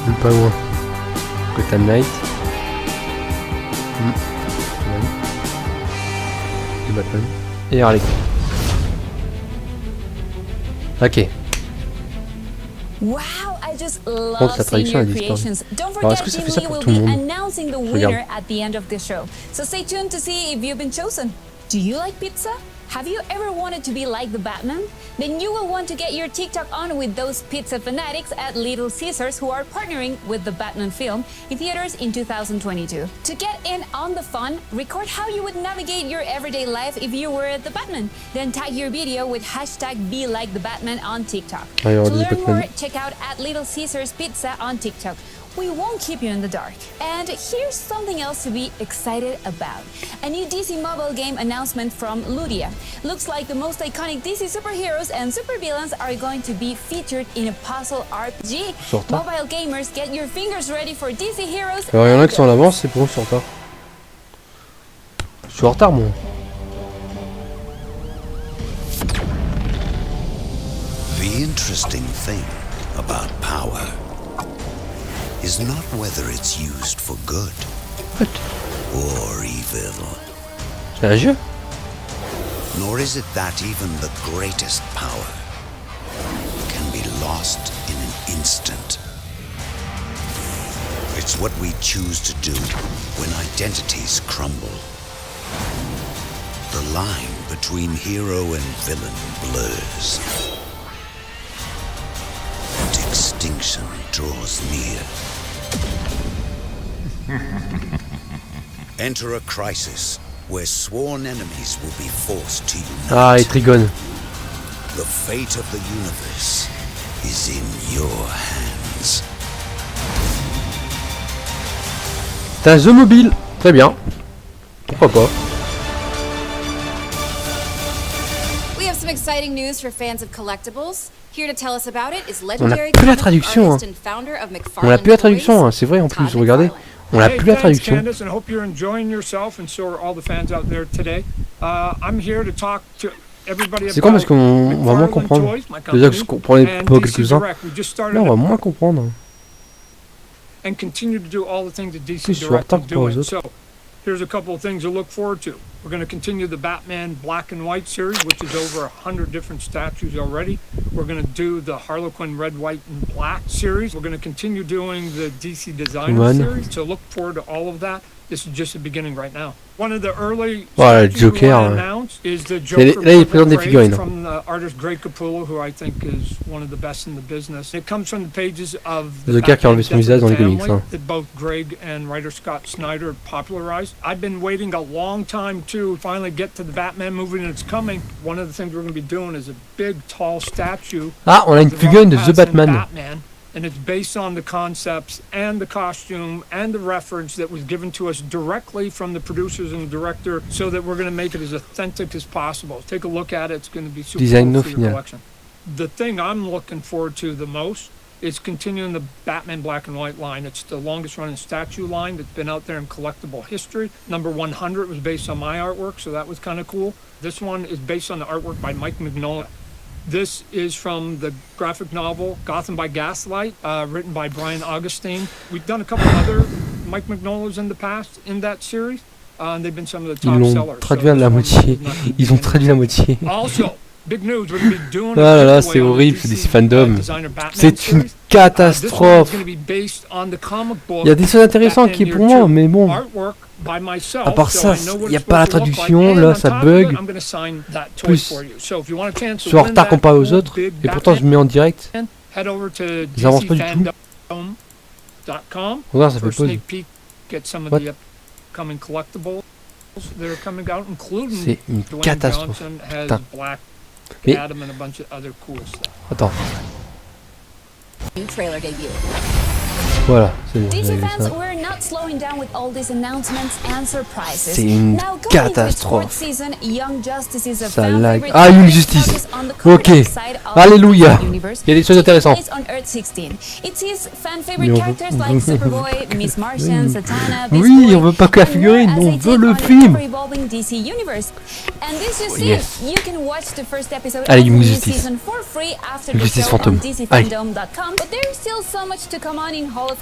même pas loin. Gotham Knight. Et Batman. Et Harley. Ok. Wow, I just Contre, love la seeing traduction your a disparu. creations. Don't Alors, est-ce forget, que ça fait ça Jimmy pour will tout le be monde? announcing the Je regarde. winner at the end of the show. So stay tuned to see if you've been chosen. Do you like pizza? Have you ever wanted to be like the Batman? Then you will want to get your TikTok on with those pizza fanatics at Little Caesars who are partnering with the Batman film in theaters in 2022. To get in on the fun, record how you would navigate your everyday life if you were the Batman. Then tag your video with hashtag #BeLikeTheBatman on TikTok. To learn more, check out at Little Caesars Pizza on TikTok. We won't keep you in the dark. And here's something else to be excited about. A new DC mobile game announcement from Ludia. Looks like the most iconic DC superheroes and supervillains are going to be featured in a puzzle RPG. Mobile gamers, get your fingers ready for DC heroes. Alors il y en a qui sont en avance, c'est pour eux, je suis en retard. Je suis en retard, moi. The interesting thing about power is not whether it's used for good or evil. C'est un jeu? Nor is it that even the greatest power can be lost in an instant. It's what we choose to do when identities crumble. The line between hero and villain blurs. And extinction draws near. Enter a crisis where sworn enemies will be forced to unite. Ah, et Trigone. The fate of the universe is in your hands. C'est un jeu mobile. Très bien. Pourquoi pas? We have some exciting news for fans of collectibles. Here to tell us about it is On a legendary plus la traduction. Hein. On a plus la traduction, hein. C'est vrai en plus. Regardez. On a plus la traduction. Candace, and I hope you're enjoying yourself, and so are all the fans out there today. I'm here to talk to everybody about. C'est con parce qu'on va moins comprendre. Déjà que je comprenais pas quelques-uns. Là, on va moins comprendre. And continue to do all the things that DC Plus je suis en Direct retard is pour les doing. autres. So, here's a couple of things to look forward to. We're going to continue the Batman Black and White series, which is over 100 different statues already. We're going to do the Harlequin Red, White, and Black series. We're going to continue doing the DC Designer series. So look forward to all of that. This is just the beginning right now. One of the early Joker, announced is the Joker là, il présente des figurines. from the artist Greg Capullo, who I think is one of the best in the business. It comes from the pages of the Joker qui a enlevé son visage dans les comics. Hein. that both Greg and writer Scott Snyder popularized. I've been waiting a long time to finally get to the Batman movie, and it's coming. One of the things we're going to be doing is a big, tall statue. Ah, on a une figurine de The Batman. And it's based on the concepts and the costume and the reference that was given to us directly from the producers and the director, so that we're going to make it as authentic as possible. Take a look at it. It's going to be super cool for your collection. The thing I'm looking forward to the most is continuing the Batman Black and White line. It's the longest running statue line that's been out there in collectible history. Number 100 was based on my artwork, so that was kind of cool. This one is based on the artwork by Mike Mignola. This is from the graphic novel Gotham by Gaslight, written by Brian Augustine. We've done a couple other Mike Mignolas in the past in that series, and they've been some of the top sellers. Traduit à la moitié. Ils ont traduit la moitié. Also, big news, we're going to be doing ah là là, c'est horrible, c'est DC FANDOM. C'est une catastrophe. Il y a des choses intéressantes qui est pour moi, mais bon. À part ça, il n'y a pas la traduction, là ça bug. Plus, je suis en retard comparé aux autres, et pourtant je mets en direct. Ils avancent pas du tout. Regarde, ça fait pause. C'est une catastrophe. Putain. Mais... Adam and a bunch of other cool stuff. Attends. New trailer debut. Voilà, c'est bon. DC fans, we're not slowing down with all these announcements and surprises. C'est une catastrophe. Ça lag. Ah, Young Justice. Ok. Alléluia. Il y a des choses intéressantes. Oui, on veut pas que la figurine, on veut le film. Yes. Allez, Young Justice. Young Justice Fantôme. Allez.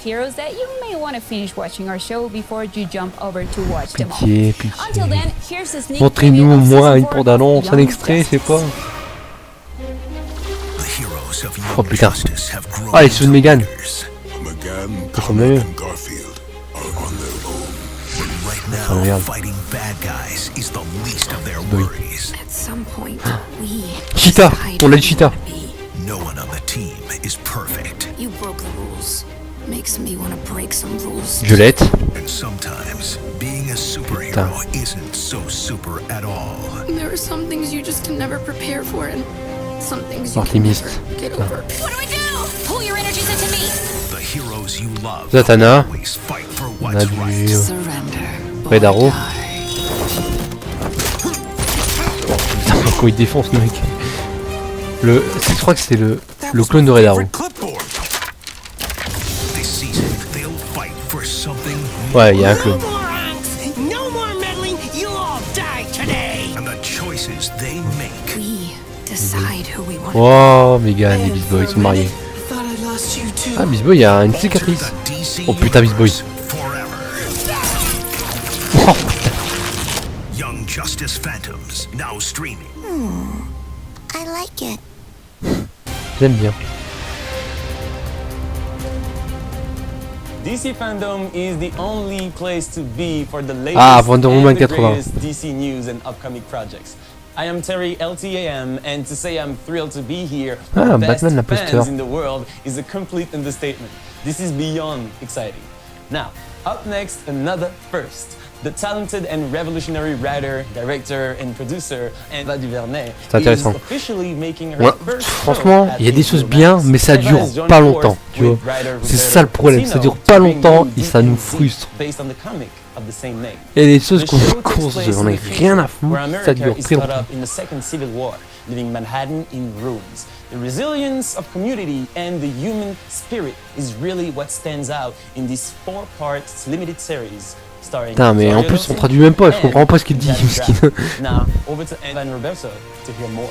Heroes that you may want to finish watching our show before you jump over to watch them all. Pitié. Until then, here's a sneak Montrez-nous au moins une bande-annonce, un extrait, c'est pas. Oh putain. Ah, les sous de Megan. Ça semble mieux. Oh merde. Cheetah. On a dit Cheetah. No one on the team is perfect. You broke the rules. Makes me want to break some rules. Violette. And sometimes being a superhero isn't so super at all. There are some things you just can never prepare for, and some things you can never get over. What do I do? Pull your energies into me. The heroes you love Zatanna. always fight for On a what's du right. Red Arrow. Putain, comment il défonce ce mec. Je crois que c'est le clone de Red Arrow. Ouais, il y a un clone. Oh, Megan et Beast Boy sont mariés. Ah, Beast Boy, il y a une cicatrice. Oh putain, Beast Boy. Oh, Young Justice Phantoms now streaming. I like it. J'aime bien. DC Fandom is the only place to be for the latest and the greatest DC news and upcoming projects. I am Terry LTAM, and to say I'm thrilled to be here with the best fans in the world is a complete understatement. This is beyond exciting. Now, up next, another first. The talented and revolutionary writer, director and producer, Ava DuVernay, is officially making her first franchement, il y a des choses bien, mais ça dure pas longtemps, tu vois. C'est ça le problème, ça dure pas longtemps et ça nous frustre. Et les choses qu'on j'en ai rien à foutre, ça dure très longtemps. Leaving Manhattan in ruins. The resilience of community and the human spirit is really what stands out in this 4-part limited series. Putain, mais en plus on traduit même pas, je comprends pas ce qu'il dit. Now, over to Eva and Roberto to hear more.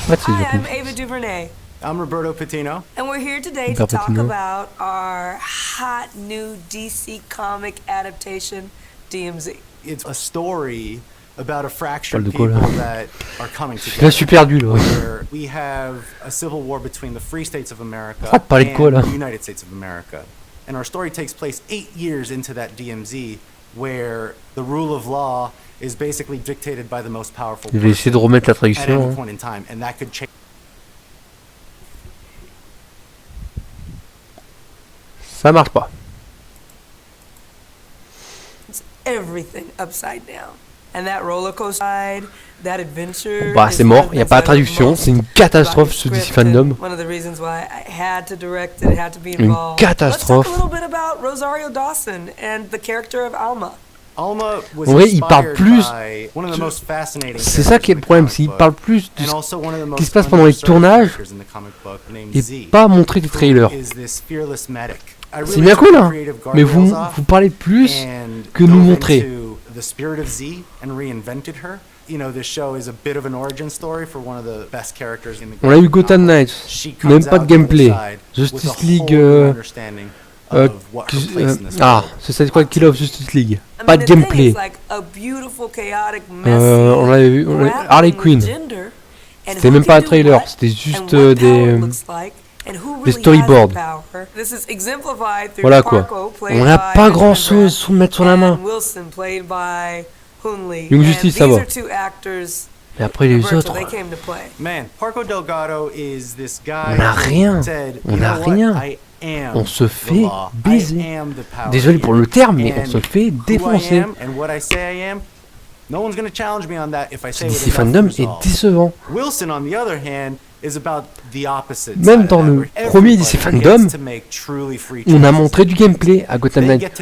Hi, I'm Ava DuVernay. I'm Roberto Patino. And we're here today to talk about our hot new DC comic adaptation, DMZ. It's a story about a fractured people that are coming together. Là, je suis perdu là. We have a civil war between the free states of America and the United States of America. And our story takes place 8 years into that DMZ, where the rule of law is basically dictated by the most powerful Je vais essayer de remettre la at any traduction. point in time, and that could change. Ça marche pas. Everything upside down. And that roller coaster ride, that adventure. Bah c'est mort, il n'y a pas de traduction, c'est une catastrophe ce DC Fandom. One of the reasons why I had to direct it, had to be Une involved. catastrophe. Let's talk a little bit about Rosario Dawson and the character of Alma. Alma was En vrai, il parle inspired plus. by one of the most fascinating C'est ça qui est le problème, c'est qu'il parle plus de ce qui se passe pendant les tournages et pas montrer des trailers. C'est bien cool, hein, mais vous parlez plus que nous montrer. The spirit of Z and reinvented her. You know, this show is a bit of an origin story for one of the best characters in the On a eu Gotham Knights, même pas de gameplay. Justice League. C'est quoi Kill of Justice League? Pas de gameplay. On l'avait vu. Harley Quinn. C'était même pas un trailer, c'était juste des storyboards. Voilà quoi. On n'a pas grand chose à mettre sur la main. Young Justice, ça va. Et après les autres. On n'a rien. On n'a rien. On se fait baiser. Désolé pour le terme, mais on se fait défoncer. No one's going to challenge me on that if I say DC FANDOM est décevant. Wilson, on the other hand, is about the opposite. Même dans le premier DC FANDOM, on a montré du gameplay à Gotham Knight.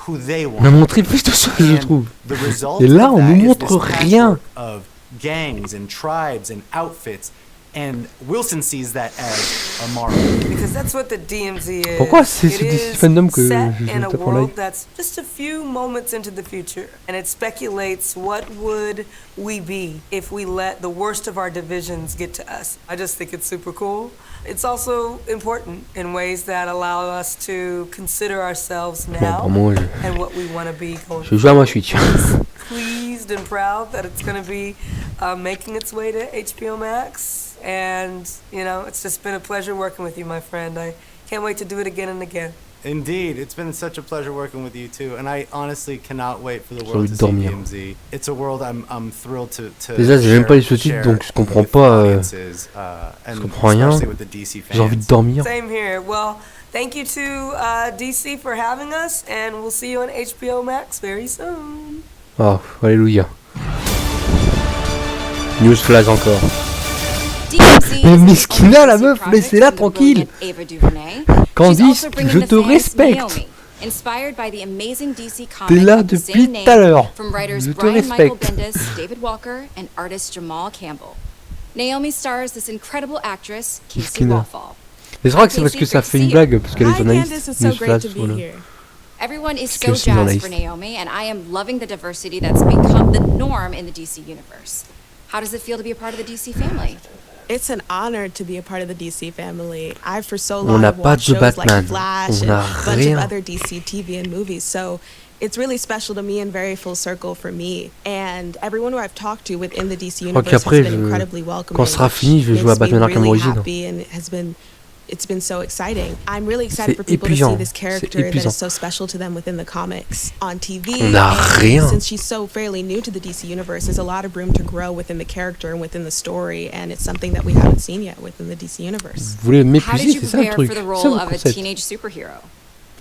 On a montré plus de choses, je trouve. Et là, on nous montre rien. Gangs and tribes and outfits, and Wilson sees that as a marvel. Because that's what the DMZ is. Pourquoi c'est ce DC FANDOM que je tape en live? That's just a few moments into the future, and it speculates what would we be if we let the worst of our divisions get to us. I just think it's super cool. It's also important in ways that allow us to consider ourselves now and what we want to be going forward. Je joue à ma Switch. Pleased and proud that it's going to be making its way to HBO Max, and you know, it's just been a pleasure working with you, my friend. I can't wait to do it again and again. Indeed, it's been such a pleasure working with you too, and I honestly cannot wait for the world to see DMZ. It's a world I'm thrilled to Déjà, j'ai même pas les sous-titres, donc je comprends pas. Je comprends rien. J'ai envie de dormir. Same here. Well, thank you to DC for having us, and we'll see you on HBO Max very soon. Oh, alléluia. Newsflash encore. Mais Miskina, la meuf, laissez-la tranquille. Candice, je te respecte. T'es là depuis tout à l'heure. Je te respecte. Naomi stars this incredible actress, Casey Miskina. Wallfall. Et je crois que c'est parce que ça fait une blague, parce qu'elle est journaliste. Newsflash, voilà. Everyone is so jazzed for Naomi, and I am loving the diversity that's become the norm in the DC universe. How does it feel to be a part of the DC family? It's an honor to be a part of the DC family. I've for so On long n'a pas watched de shows like Batman. Flash On and n'a a bunch rien. of other DC TV and movies. So it's really special to me and very full circle for me. And everyone who I've talked to within the DC Je crois universe has qu'après, been incredibly welcoming. quand ce sera fini, je vais jouer à Batman Arkham Origins. It's been so exciting. I'm really excited for C'est people to see épuisant. this C'est character that épuisant. is so special to them within the comics on TV. On n'a And rien. since she's so fairly new to the DC universe, there's a lot of room to grow within the character and within the story, and it's something that we haven't seen yet within the DC universe. Vous voulez How did m'épuiser, you c'est ça le prepare truc. for the C'est role ça le of a concept. teenage superhero?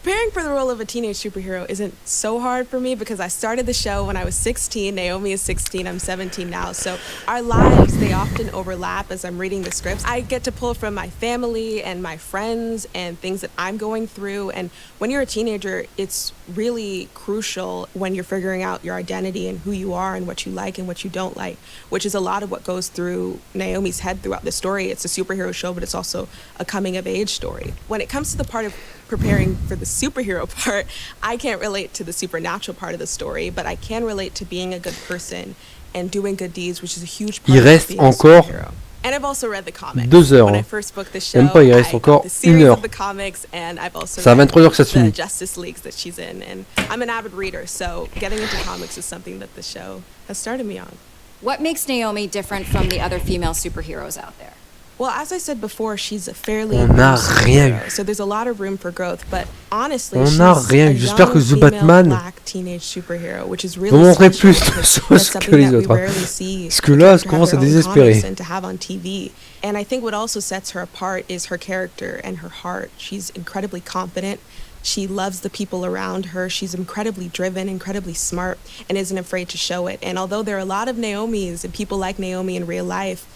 Preparing for the role of a teenage superhero isn't so hard for me because I started the show when I was 16. Naomi is 16. I'm 17 now. So our lives, they often overlap as I'm reading the scripts. I get to pull from my family and my friends and things that I'm going through. And when you're a teenager, it's really crucial when you're figuring out your identity and who you are and what you like and what you don't like, which is a lot of what goes through Naomi's head throughout the story. It's a superhero show, but it's also a coming of age story. When it comes to the part of preparing for the superhero part, I can't relate to the supernatural part of the story, but I can relate to being a good person and doing good deeds, which is a huge part Il of reste being a encore superhero. And I've also read the comics. 2 heures. When I Hein. first booked the show, Même pas, il reste I encore got the 1 series heure. of the comics, and I've also C'est à read 23 heures que ça se the finit. Justice Leagues that she's in, and I'm an avid reader, so getting into comics is something that the show has started me on. What makes Naomi different from the other female superheroes out there? Well, as I said before, she's a fairly On n'a new rien eu. superhero, so there's a lot of room for growth. But honestly, On she's n'a a rien eu. J'espère que young The female Batman black teenage superhero, which is va really montrer special plus de because choses that's que something les that we autres. rarely see Parce que là, je to have commence à their own désespérer. comics and to have on TV. And I think what also sets her apart is her character and her heart. She's incredibly confident. She loves the people around her. She's incredibly driven, incredibly smart, and isn't afraid to show it. And although there are a lot of Naomis and people like Naomi in real life,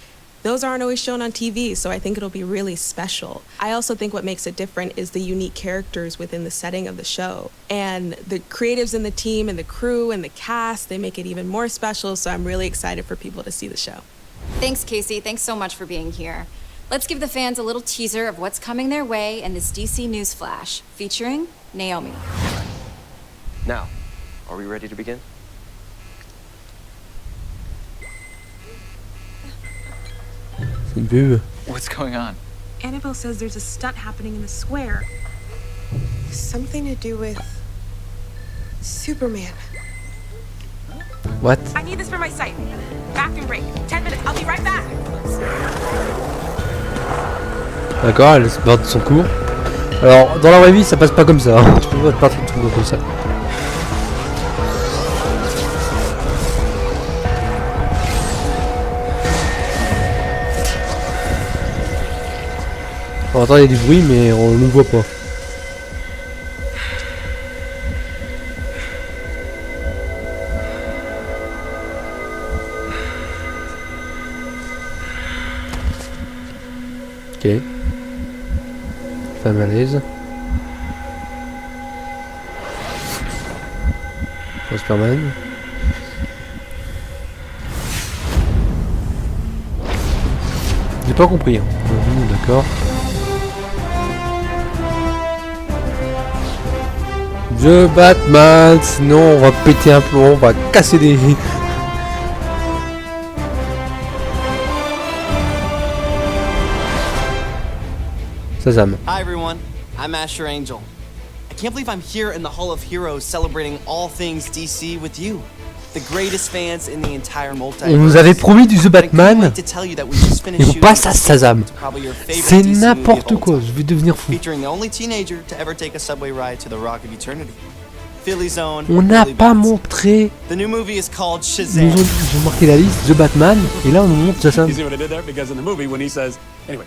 those aren't always shown on TV, so I think it'll be really special. I also think what makes it different is the unique characters within the setting of the show. And the creatives in the team and the crew and the cast, they make it even more special, so I'm really excited for people to see the show. Thanks, Casey. Thanks so much for being here. Let's give the fans a little teaser of what's coming their way in this DC News Flash, featuring Naomi. Now, are we ready to begin? C'est une pub. What's going on? Annabelle says there's a stunt happening in the square. Something to do with Superman. What? I need this for my site. Bathroom break. 10 minutes. I'll be right back. D'accord, elle se barre de son cours. Alors, dans la vraie vie, ça passe pas comme ça. Hein. Tu peux pas te partir de ton cours comme ça. On entend du bruit, mais on ne le voit pas. Ok. Femme à l'aise. Superman. J'ai pas compris. Hein. D'accord. The Batman, sinon on va péter un plomb, on va casser des... Shazam. Hi everyone, I'm Asher Angel. I can't believe I'm here in the Hall of Heroes celebrating all things DC with you. The greatest fans in the entire multiverse. On nous avait promis du The Batman et on passe à Shazam. C'est n'importe quoi, je vais devenir fou. Featuring the only teenager to ever take a subway ride to the Rock of Eternity. On n'a pas montré. The new movie is called Ils Shazam. ont marqué la liste The Batman et là on nous montre Shazam. You see what I did there? Because in the movie when he says, anyway,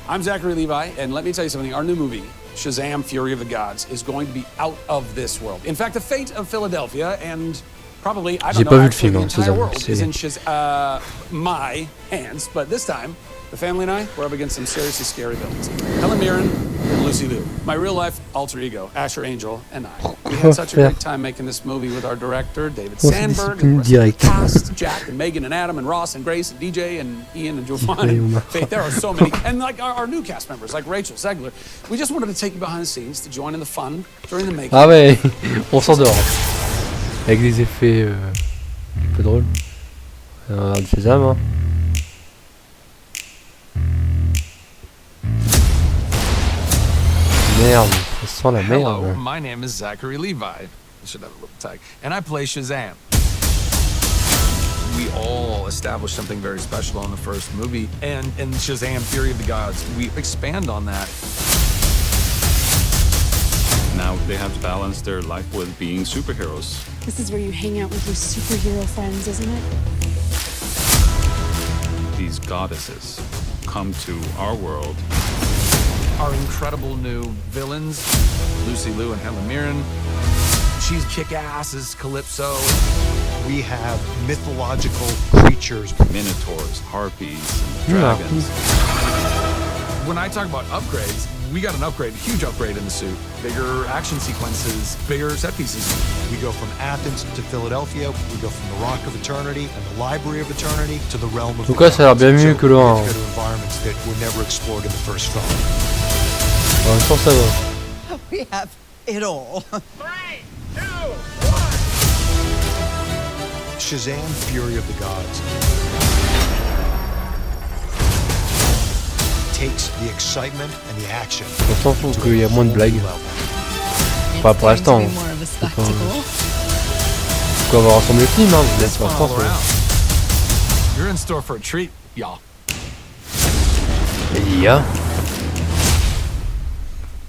I'm Zachary Levi, and let me tell you something. Our new movie, Shazam! Fury of the Gods, is going to be out of this world. In fact, the fate of Philadelphia and probably, I don't know, actually the entire world is in my hands. But this time, the family and I, we're up against some seriously scary villains. Helen Mirren and Lucy Liu. My real-life alter ego, Asher Angel, and I. We had such a great time making this movie with our director, David Sandberg, and the cast, Jack and Megan and Adam and Ross and Grace and DJ and Ian and Jovan and Faith. There are so many. And like our new cast members, like Rachel Zegler. We just wanted to take you behind the scenes to join in the fun during the making. Ah ouais, on s'endort. Avec des effets un peu drôles. De Shazam, hein. Merde, ça sent la merde. Hello, my name is Zachary Levi. I should have a little tag. And I play Shazam. We all established something very special in the first movie. And in Shazam! Fury of the Gods, we expand on that. Now they have to balance their life with being superheroes. This is where you hang out with your superhero friends, isn't it? These goddesses come to our world. Our incredible new villains, Lucy Liu and Helen Mirren. She's kick-ass as Calypso. We have mythological creatures. Minotaurs, harpies, and dragons. When I talk about upgrades, we got an upgrade, a huge upgrade in the suit. Bigger action sequences, bigger set pieces. We go from Athens to Philadelphia. We go from the Rock of Eternity and the Library of Eternity to the realm of the Donc ça a l'air bien mieux que le 1. Environments that were never explored in the first film. En même temps, ça va. We have it all. 3, 2, 1. Shazam! Fury of the Gods takes the excitement and the action. On s'en fout qu'il y a moins de blagues. Pas pour l'instant. Quoi va ressembler le film, hein, je laisse pour l'instant. You're in store for a treat, y'all. Il y a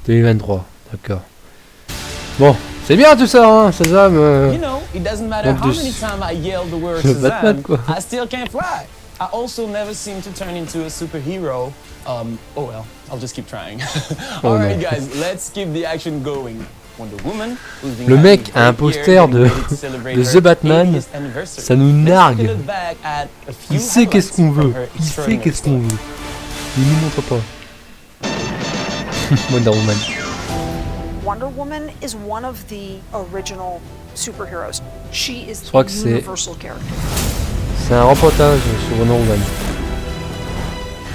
2023, d'accord. Bon, c'est bien tout ça, hein, Shazam. You know, it doesn't matter how many times I yell the word Batman, Shazam, I still can't fly. I also never seem to turn into a superhero. Oh well, I'll just keep trying. Alright guys, let's keep the action going. Wonder Woman, le mec a un poster de The Batman, ça nous nargue. Il sait qu'est-ce qu'on veut, il sait qu'est-ce qu'on veut. Il nous montre pas. Wonder Woman. Wonder Woman is one of the original superheroes. She is Je crois a que universal character. C'est un reportage sur Wonder Woman.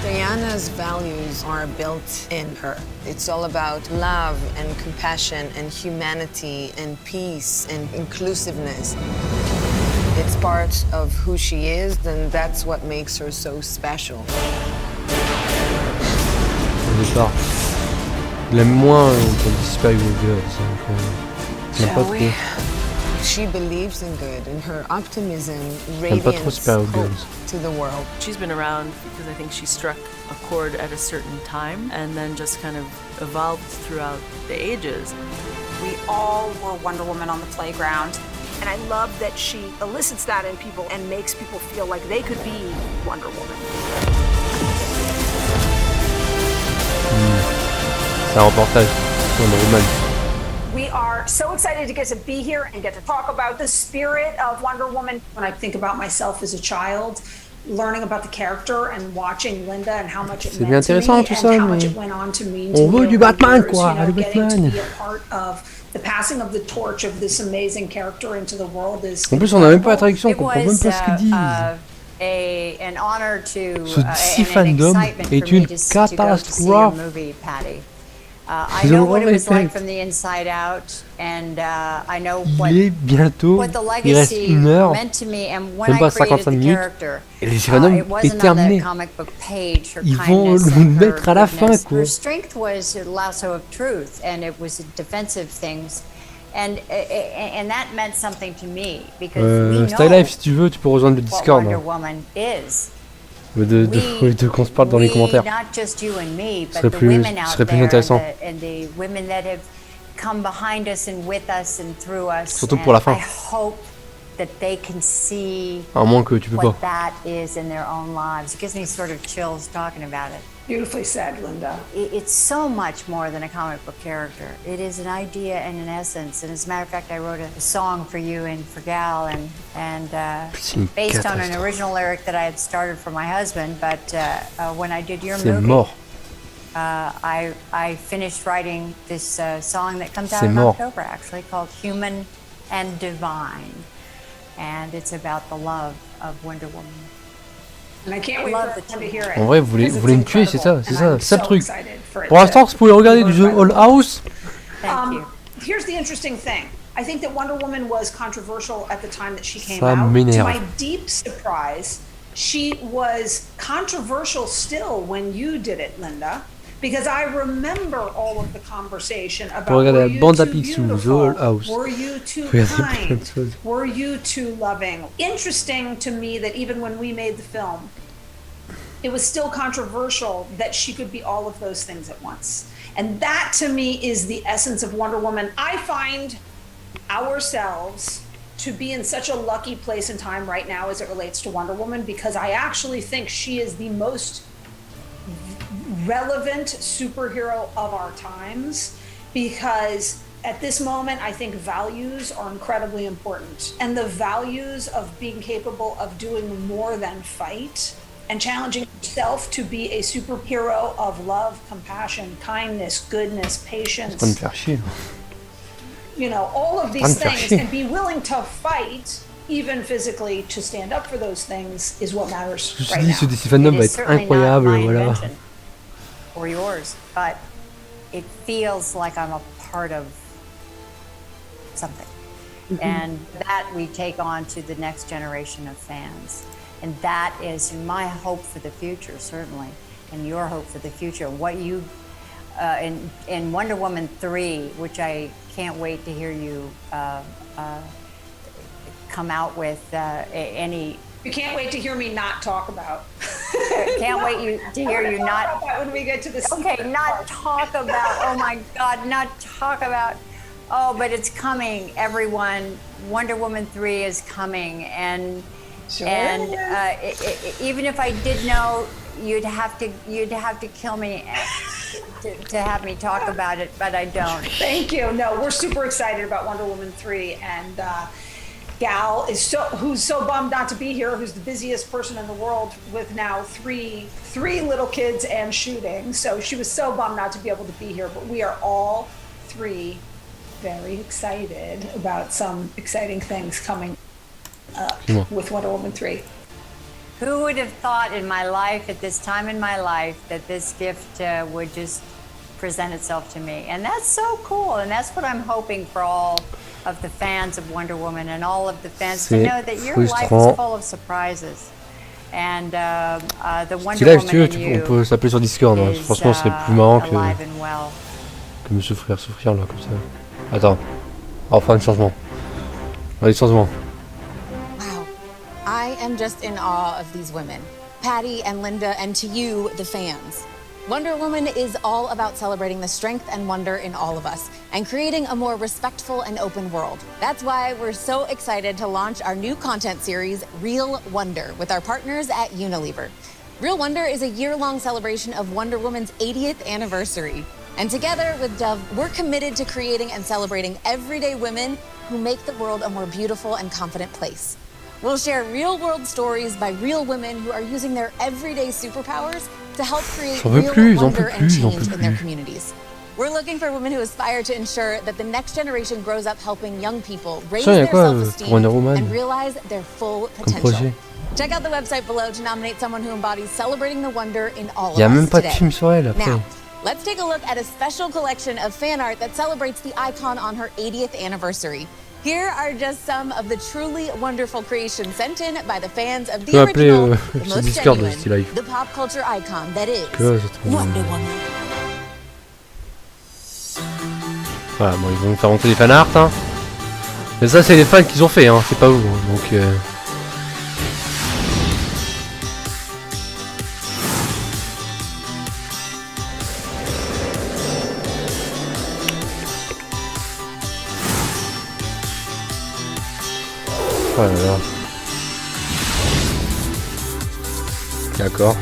Diana's values are built in her. It's all about love and compassion and humanity and peace and inclusiveness. It's part of who she is, and that's what makes her so special. Au départ, il aime moins quand il super girls, donc il n'aime pas trop. She believes in good, and her optimism J'aime pas trop radiates super hope girls. to the world. She's been around because I think she struck a chord at a certain time and then just kind of evolved throughout the ages. We all were Wonder Woman on the playground, and I love that she elicits that in people and makes people feel like they could be Wonder Woman. C'est un reportage Wonder Woman. We are so excited to get to be here and get to talk about the spirit of Wonder Woman. When I think about myself as a child, learning about the character and watching Linda and how much it C'est bien intéressant tout ça, mais on veut du Batman quoi, le Batman. The passing of the torch of this amazing character into the world is. En plus, on n'a même pas la traduction, on comprend même pas ce qu'ils disent. Ce DC FANDOM est une catastrophe. I know what it was like from the inside out, and I know what the legacy meant to me. And when I created the character, it wasn't on the comic book page. Her kindness and her goodness. Her strength was a lasso of truth, and it was defensive things. And that meant something to me because we know Style si tu veux, tu peux rejoindre le Discord. Wonder Woman is. De qu'on se parle dans les commentaires. Ce serait plus intéressant. Surtout pour la fin. À moins que tu peux pas. Beautifully said, Linda. It's so much more than a comic book character. It is an idea and an essence. And as a matter of fact, I wrote a song for you and for Gal, and based on an original lyric that I had started for my husband. But when I did your movie, I finished writing this song that comes out in October, actually, called "Human and Divine," and it's about the love of Wonder Woman. En vrai, vous voulez me tuer, c'est ça le truc. Pour l'instant, vous pouvez regarder du jeu All House. Here's the interesting thing. I think that Wonder Woman was controversial at the time that she came out. To my deep surprise, she was controversial still when you did it, Linda. Because I remember all of the conversation about were you too beautiful, were you too kind, were you too loving. Interesting to me that even when we made the film, it was still controversial that she could be all of those things at once. And that to me is the essence of Wonder Woman. I find ourselves to be in such a lucky place in time right now as it relates to Wonder Woman, because I actually think she is the most relevant superhero of our times, because at this moment I think values are incredibly important, and the values of being capable of doing more than fight and challenging yourself to be a superhero of love, compassion, kindness, goodness, patience, you know, all of these things, and be willing to fight even physically to stand up for those things is what matters right now. Ce DC FANDOM va être incroyable, voilà. Or yours, but it feels like I'm a part of something. And that we take on to the next generation of fans. And that is my hope for the future, certainly, and your hope for the future. What you, in Wonder Woman 3, which I can't wait to hear you come out with any. You can't wait to hear me not talk about. Can't wait to hear you not. When we get to this. Okay, not talk about. Oh my God, not talk about. Oh, but it's coming, everyone. Wonder Woman 3 is coming, and even if I did know, you'd have to kill me to have me talk about it, but I don't. Thank you. No, we're super excited about Wonder Woman 3, and Gal is who's so bummed not to be here, who's the busiest person in the world with now three little kids and shooting. So she was so bummed not to be able to be here, but we are all three very excited about some exciting things coming up with Wonder Woman 3. Who would have thought in my life, at this time in my life, that this gift would just present itself to me? And that's so cool, and that's what I'm hoping for all of the fans of Wonder Woman and all of the fans to know that your life is full of surprises. And the Wonder Woman in you on peut s'appeler sur Discord. Hein. Franchement, ce serait plus marrant que me souffrir là comme ça. Attends, on va faire un changement. Allez, changement. Wow, I am just in awe of these women, Patty and Linda, and to you, the fans. Wonder Woman is all about celebrating the strength and wonder in all of us and creating a more respectful and open world. That's why we're so excited to launch our new content series, Real Wonder, with our partners at Unilever. Real Wonder is a year-long celebration of Wonder Woman's 80th anniversary. And together with Dove, we're committed to creating and celebrating everyday women who make the world a more beautiful and confident place. We'll share real-world stories by real women who are using their everyday superpowers to help create real wonder and change in their communities. We're looking for women who aspire to ensure that the next generation grows up helping young people raise their self-esteem and realize their full potential. Check out the website below to nominate someone who embodies celebrating the wonder in all of us today. Now, let's take a look at a special collection of fan art that celebrates the icon on her 80th anniversary. Here are just some of the truly wonderful creations sent in by the fans of the original, the most genuine, the pop culture icon that is Wonder Woman. Voilà, bon, ils vont nous faire rentrer des fan art, hein. Mais ça, c'est les fans qu'ils ont fait, hein, c'est pas vous. Donc, oh là là. D'accord.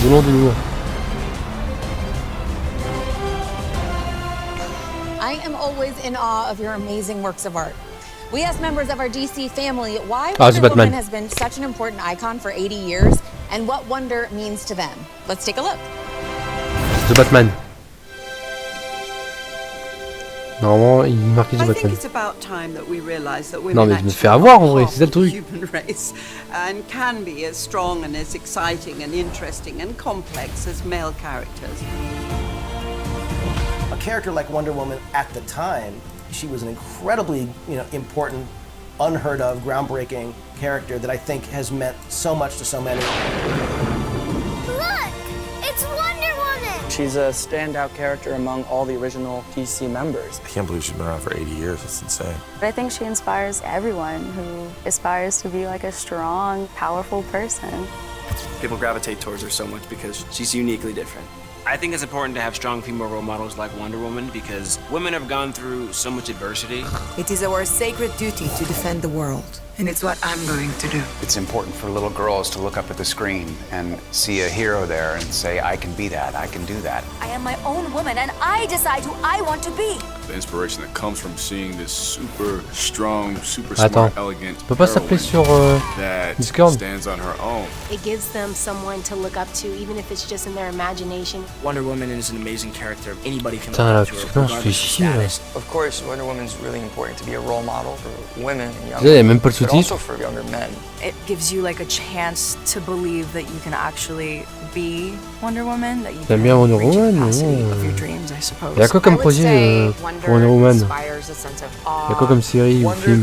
Du lourd. I am always in awe of your amazing works of art. We asked members of our DC family why Wonder Woman has been such an important icon for 80 years and what wonder means to them. Let's take a look. The Batman. Normalement, il marquait The Batman. I think it's about time that we realize that women non mais je me fais avoir en vrai, c'est ça le truc. Human race and can be as strong and as exciting and interesting and complex as male characters. A character like Wonder Woman at the time, she was an incredibly, important, unheard of, groundbreaking character that I think has meant so much to so many. Look! It's Wonder Woman! She's a standout character among all the original DC members. I can't believe she's been around for 80 years. It's insane. I think she inspires everyone who aspires to be like a strong, powerful person. People gravitate towards her so much because she's uniquely different. I think it's important to have strong female role models like Wonder Woman because women have gone through so much adversity. It is our sacred duty to defend the world, and it's what I'm going to do. It's important for little girls to look up at the screen and see a hero there and say, I can be that, I can do that. I am my own woman, and I decide who I want to be. The inspiration that comes from seeing this super strong, super smart, elegant tu peux pas s'appeler sur Discord. Stands on her own. It gives them someone to look up to, even if it's just in their imagination. Wonder Woman is an amazing character. Anybody can look up to her, regardless of status. Of course, Wonder Woman's really important to be a role model for women and young women, but also for younger men. It gives you like a chance to believe that you can actually be Wonder Woman, that you can reach the capacity of your dreams, I suppose. Il y a quoi comme projet pour Wonder Woman? Il y a quoi comme série ou film?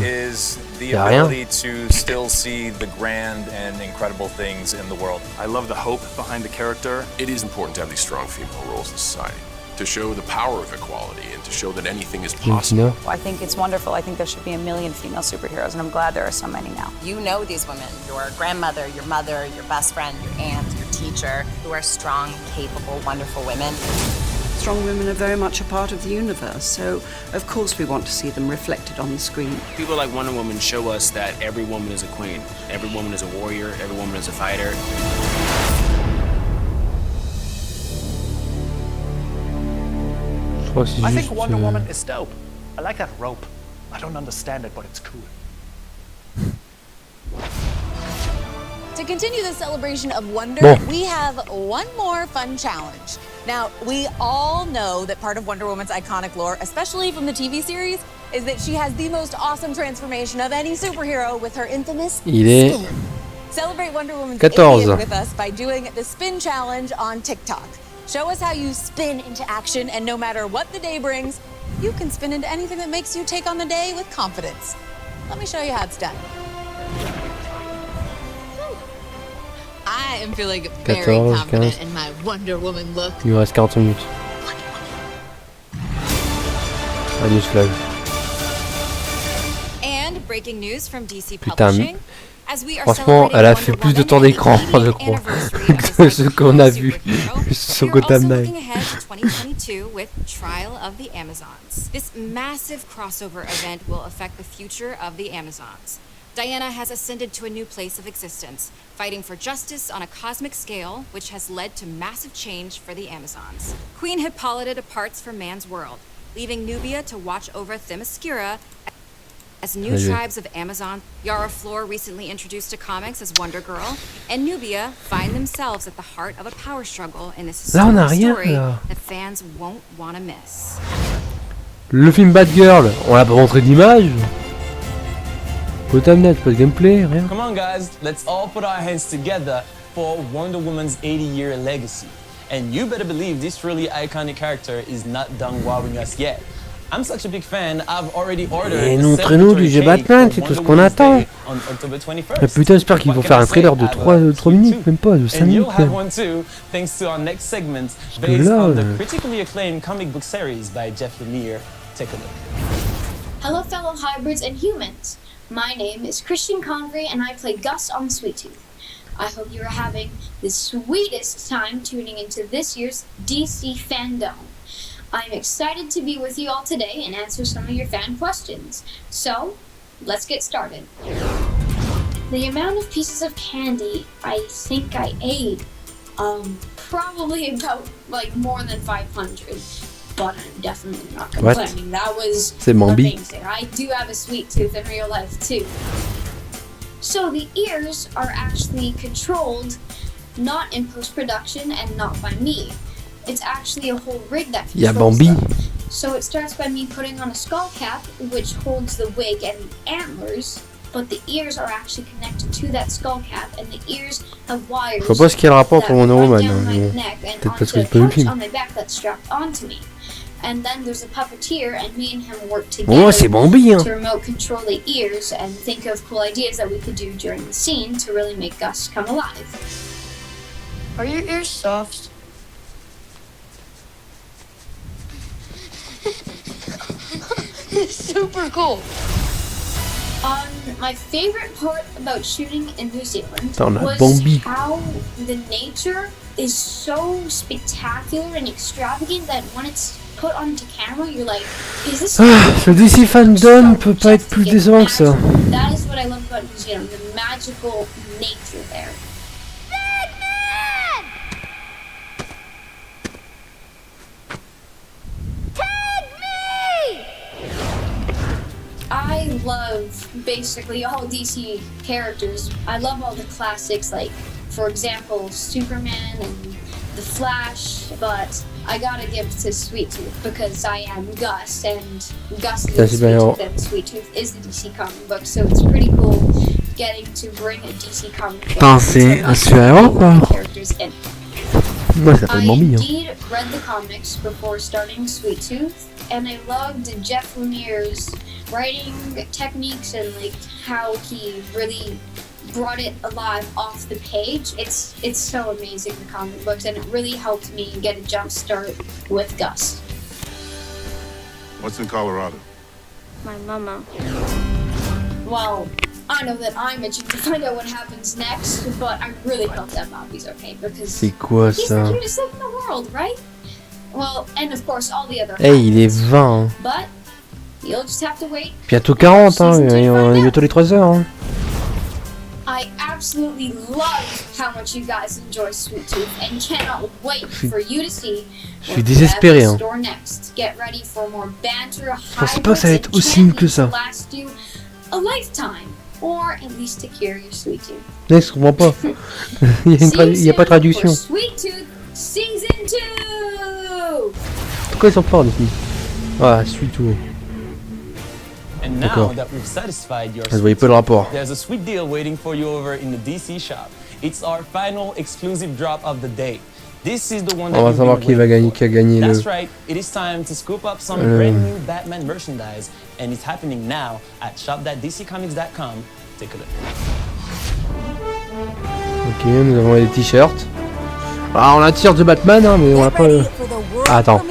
The ability to still see the grand and incredible things in the world. I love the hope behind the character. It is important to have these strong female roles in society, to show the power of equality and to show that anything is possible. I think it's wonderful. I think there should be a million female superheroes, and I'm glad there are so many now. You know these women, your grandmother, your mother, your best friend, your aunt, your teacher, who are strong, capable, wonderful women. Strong women are very much a part of the universe, so of course we want to see them reflected on the screen. People like Wonder Woman show us that every woman is a queen, every woman is a warrior, every woman is a fighter. I think Wonder Woman is dope. I like that rope. I don't understand it, but it's cool. To continue the celebration of wonder, we have one more fun challenge. Now, we all know that part of Wonder Woman's iconic lore, especially from the TV series, is that she has the most awesome transformation of any superhero with her infamous spin. Celebrate Wonder Woman's 80th with us by doing the spin challenge on TikTok. Show us how you spin into action, and no matter what the day brings, you can spin into anything that makes you take on the day with confidence. Let me show you how it's done. I am feeling very confident in my Wonder Woman look. Il nous reste 40 minutes. Un news flag. And breaking news from DC Publishing. Franchement, elle a fait plus de temps d'écran, je crois, que ce qu'on a vu sur Gotham Knight. 2022 with Trial of the Amazons. This massive crossover event will affect the future of the Amazons. Diana has ascended to a new place of existence, fighting for justice on a cosmic scale, which has led to massive change for the Amazons. Queen Hippolyta departs from man's world, leaving Nubia to watch over Themyscira as new tribes of Amazon. Yara Flor, recently introduced to comics as Wonder Girl, and Nubia find themselves at the heart of a power struggle in this historic story that fans won't want to miss. Le film Batgirl, on l'a pas montré d'image. Gotham Knight, pas de gameplay, rien. Come on guys, let's all put our hands together for Wonder Woman's 80-year legacy. And you better believe this really iconic character is not done wowing us yet. I'm such a big fan, I've already ordered Et montrez-nous du jeu Batman, c'est tout ce qu'on attend. Mais putain, j'espère qu'ils vont faire un trailer de 3 minutes, même pas, de 5 minutes. And you'll have one too, thanks to our next segment, based on the critically acclaimed comic book series by Jeff Lemire. Take a look. Hello fellow hybrids and humans. My name is Christian Convery and I play Gus on Sweet Tooth. I hope you are having the sweetest time tuning into this year's DC FANDOM. I'm excited to be with you all today and answer some of your fan questions. So, let's get started. The amount of pieces of candy I think I ate, probably about like more than 500. But I'm definitely not complaining. That was amazing. I do have a sweet tooth in real life too. So the ears are actually controlled not in post-production and not by me. It's actually a whole rig that controls them. So it starts by me putting on a skull cap, which holds the wig and the antlers, but the ears are actually connected to that skull cap, and the ears have wires that run down my neck and onto parts on my back that's strapped onto me. And then there's a puppeteer, and me and him work together to remote control the ears and think of cool ideas that we could do during the scene to really make Gus come alive. Are your ears soft? Super cool. My favorite part about shooting in New Zealand was how the nature is so spectacular and extravagant that when it's put onto camera, you're like, is this? Le DC FANDOM peut pas être plus décevant que ça. That is what I love about New Zealand, the magical nature there. I love basically all DC characters. I love all the classics, like, for example, Superman and The Flash, but I gotta give to Sweet Tooth because I am Gus, and Gus is Sweet Tooth, and Sweet Tooth is the DC comic book, so it's pretty cool getting to bring a DC comic book to characters in. I indeed read the comics before starting Sweet Tooth, and I loved Jeff Lemire's writing techniques and like how he really brought it alive off the page. It's so amazing, the comic books, and it really helped me get a jump start with Gus. What's in Colorado? My mama. Well, I know that I'm itching to find out what happens next, but I really hope that Bobby's okay because he's the cutest thing in the world, right? Well, and of course all the other il est 20. But you'll just have to wait. Bientôt 40, hein, on est bientôt les 3 heures. Hein. I absolutely love how much you guys enjoy Sweet Tooth and cannot wait for you to see what désespéré, store next. Get ready for more banter, je pensais pas que ça allait être aussi nul que ça. Last you a lifetime, or at least to cure your Sweet Tooth. Je comprends pas. Il y a pas de traduction. Sweet Tooth Season 2. Pourquoi ils sont forts les filles? Ah, Sweet Tooth. And now that we've satisfied your there's a sweet deal waiting for you over in the DC shop. It's our final exclusive drop of the day. This is the one that on va savoir qui a gagné le... That's right, it is time to scoop up some brand new Batman merchandise, and it's happening now at shop.dccomics.com. Take a look. Ok, nous avons les t-shirts. Ah, on a un t-shirt de Batman, hein, mais on a pas le... Ah, attends.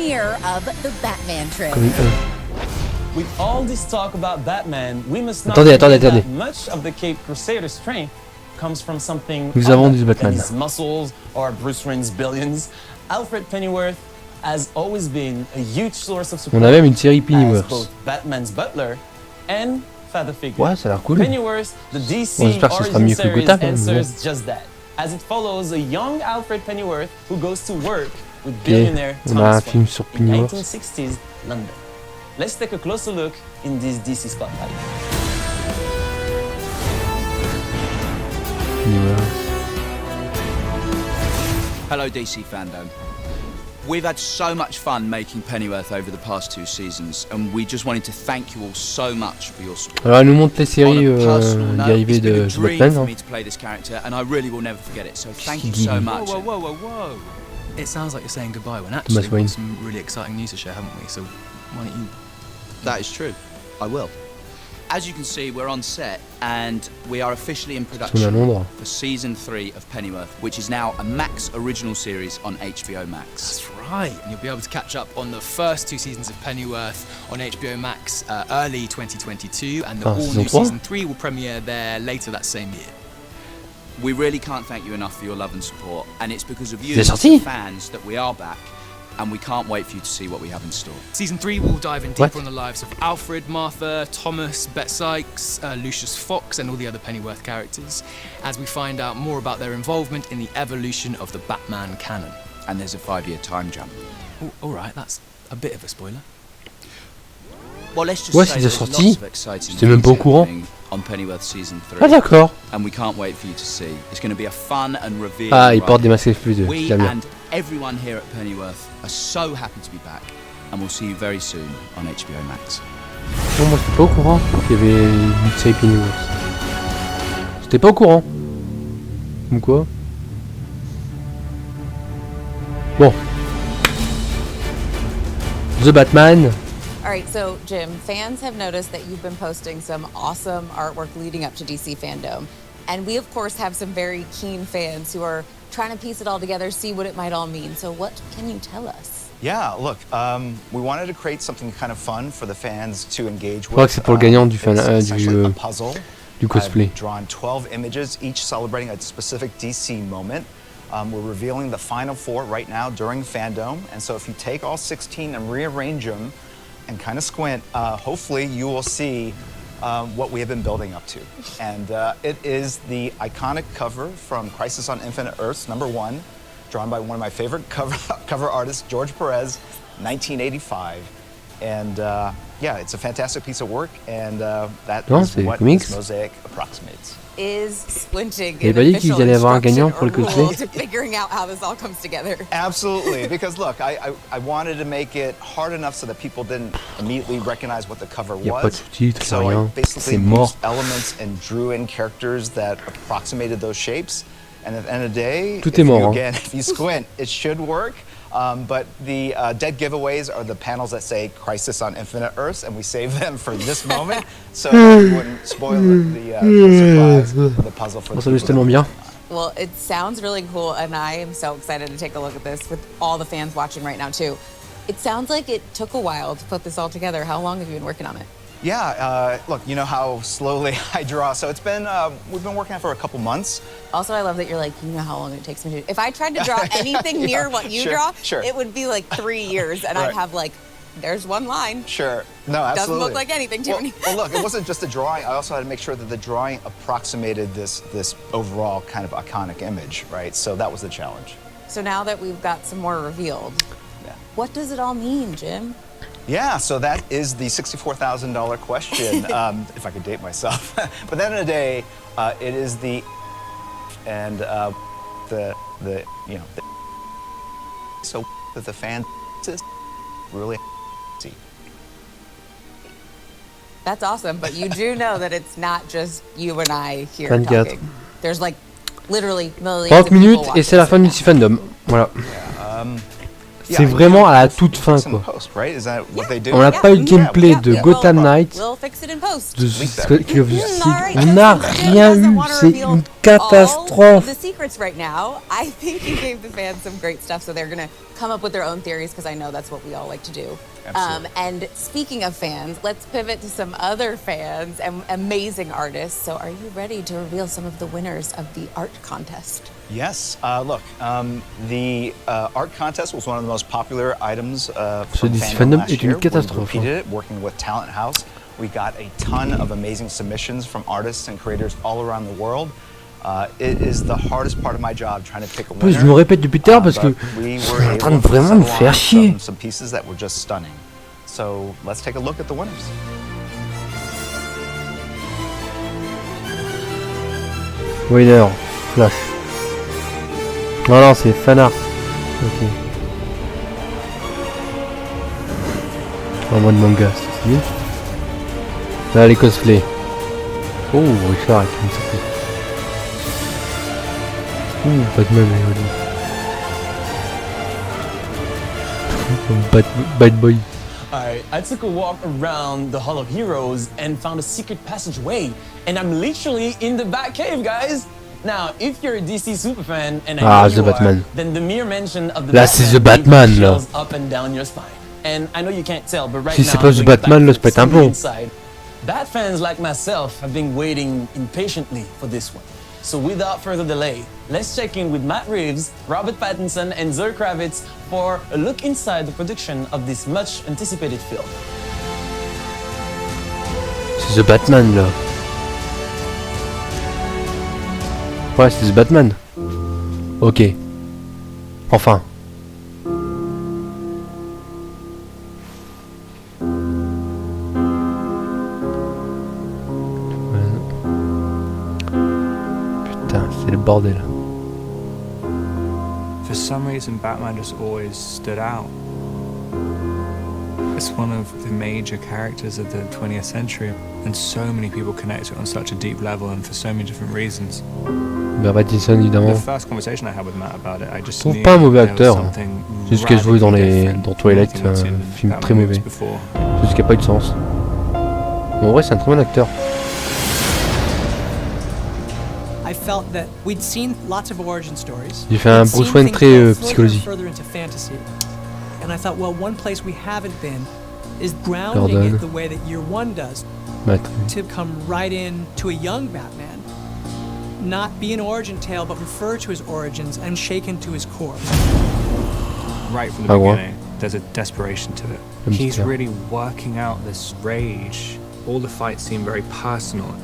With all this talk about Batman, we must not Attendez. forget that much of the Cape Crusader's strength comes from something Nous avons du other Batman. than his muscles or Bruce Wayne's billions. Alfred Pennyworth has always been a huge source of support. On a même une série as Pennyworth. both Batman's butler and father figure. Ouais, ça a l'air cool. Pennyworth, the DC Bon, j'espère que ce sera mieux que origin series Gotham, mais answers just that, as it follows a young Alfred Pennyworth who goes to work with billionaire on a un Thomas film Wayne sur in Pennyworth. 1960s London. Let's take a closer look in this DC spotlight. Hello DC Fandom. We've had so much fun making Pennyworth over the past 2 seasons, and we just wanted to thank you all so much for your support. Alors elle nous montre les séries dérivées de Batman. For me to play this character, and I really will never forget it. So thank you so much. Whoa. It sounds like you're saying goodbye when actually we've got some really exciting news to share, haven't we? So why don't you... That is true. I will. As you can see, we're on set, and we are officially in production for season 3 of Pennyworth, which is now a Max original series on HBO Max. That's right, and you'll be able to catch up on the first 2 seasons of Pennyworth on HBO Max early 2022, and the all-new season 3 will premiere there later that same year. We really can't thank you enough for your love and support, and it's because of you, the fans, that we are back. And we can't wait for you to see what we have in store. Season 3 will dive in deeper on the lives of Alfred, Martha, Thomas, Bet Sykes, Lucius Fox, and all the other Pennyworth characters, as we find out more about their involvement in the evolution of the Batman canon. And there's a 5-year time jump. Oh, all right, that's a bit of a spoiler. Well, let's just Ouais, say c'est déjà there's sorti. lots of exciting J'étais même pas au courant. on Pennyworth season 3. Ah d'accord. And we can't wait for you to see. It's going to be a fun and revealing Ah, il ride. porte des masques explosifs. We J'aime bien. and everyone here at Pennyworth are so happy to be back, and we'll see you very soon on HBO Max. Non, moi j'étais pas au courant qu'il y avait une série Pennyworth. J'étais pas au courant. Comme quoi. Bon. The Batman. Alright, so Jim, fans have noticed that you've been posting some awesome artwork leading up to DC Fandom. And we, of course, have some very keen fans who are trying to piece it all together, see what it might all mean. So what can you tell us? Yeah, look, we wanted to create something kind of fun for the fans to engage Je crois que with. c'est pour le gagnant du fan, A puzzle. du cosplay. I've drawn 12 images, each celebrating a specific DC moment. We're revealing the final 4 right now during Fandom. And so if you take all 16 and rearrange them and kind of squint, hopefully you will see what we have been building up to. And it is the iconic cover from Crisis on Infinite Earths, #1, drawn by one of my favorite cover artists, George Perez, 1985. And yeah, it's a fantastic piece of work, and that is what this mosaic approximates. Is squinting Il pas dit qu'il allait avoir un gagnant pour le cosplay. to figuring out how this all comes together. Absolutely, because look, I wanted to make it hard enough so that people didn't immediately recognize what the cover Y a pas de was. sous-titres, So I rien. basically C'est mort. used elements and drew in characters that approximated those shapes. And at the end of the day, Tout est mort, hein. again, if you squint, it should work. But the dead giveaways are the panels that say Crisis on Infinite Earths, and we save them for this moment, so that we wouldn't spoil the surprise of the puzzle for the Ça people. tellement bien. Well, it sounds really cool, and I am so excited to take a look at this with all the fans watching right now, too. It sounds like it took a while to put this all together. How long have you been working on it? Yeah, look, you know how slowly I draw, so it's been, we've been working on it for a couple months. Also, I love that you're like, you know how long it takes me to do. If I tried to draw anything near what you draw, it would be like 3 years, and I'd have like, there's one line. Sure. No, absolutely. Doesn't look like anything to me. Well, look, it wasn't just a drawing. I also had to make sure that the drawing approximated this overall kind of iconic image, right? So that was the challenge. So now that we've got some more revealed, what does it all mean, Jim? Yeah, so that is the $64,000 question, if I could date myself. But at the end of the day, it is the you know, so that the fans really see. That's awesome, but you do know that it's not just you and I here 24. talking. There's like literally millions 30 of people minutes watching et c'est la fin du DC Fandom. Voilà. C'est vraiment à la toute fin, quoi. On n'a pas eu de gameplay de Gotham Knight, de on n'a rien eu, c'est une catastrophe. The secrets right now. I think you gave the fans some great stuff, so they're gonna come up with their own theories because I know that's what we all like to do. Absolutely. And speaking of fans, let's pivot to some other fans and amazing artists. So are you ready to reveal some of the winners of the art contest? Yes. Look, the art contest was one of the most popular items from DC Fandom FANDOM last est year. une catastrophe. We repeated it, working with Talent House. We got a ton of amazing submissions from artists and creators all around the world. It is the hardest part of my job trying to pick a winner. Je me répète depuis tout à l'heure parce que we je were suis en train de able to vraiment me settle faire on chier. some pieces that were just stunning. So let's take a look at the winners. Winner, Flash. Non, c'est fan art. Ok. En mode manga, c'est stylé. Là, les cosplays. Oh, Richard avec une surprise. Batman, Bad Boy. Alright, I took a walk around the Hall of Heroes and found a secret passageway, and I'm literally in the Batcave, guys! Now, if you're a DC superfan, and I know you are, then the mere mention of the là, c'est The Batman, là. chills up and down your spine. And I know you can't tell, but right Si now, c'est pas The Batman, là, c'est pas un plomb. Bat fans like myself have been waiting impatiently for this one. So without further delay, let's check in with Matt Reeves, Robert Pattinson, and Zoe Kravitz for a look inside the production of this much anticipated film. C'est The Batman, là. Ouais, c'est The Batman. Ok. Enfin. Putain, c'est le bordel. For some reason, Batman just always stood out. It's one of the major characters of the 20th century, and so many people connect to it on such a deep level and for so many different reasons. Pattinson, évidemment. The first conversation I had with Matt about it, I just Je trouve pas un mauvais acteur. C'est juste qu'il a joué dans Twilight, un film très mauvais. C'est juste qu'il n'y a pas eu de sens. Mais en vrai, c'est un très bon acteur. I felt that we'd seen lots of origin stories. Il fait un Bruce Wayne très psychologique. And I thought, well, one place we haven't been is grounding it the way that Year One does. To come right in to a young Batman, not be an origin tale, but refer to his origins and shake into his core. Right from the beginning, there's a desperation to it. He's really working out this rage. All the fights seem very personal.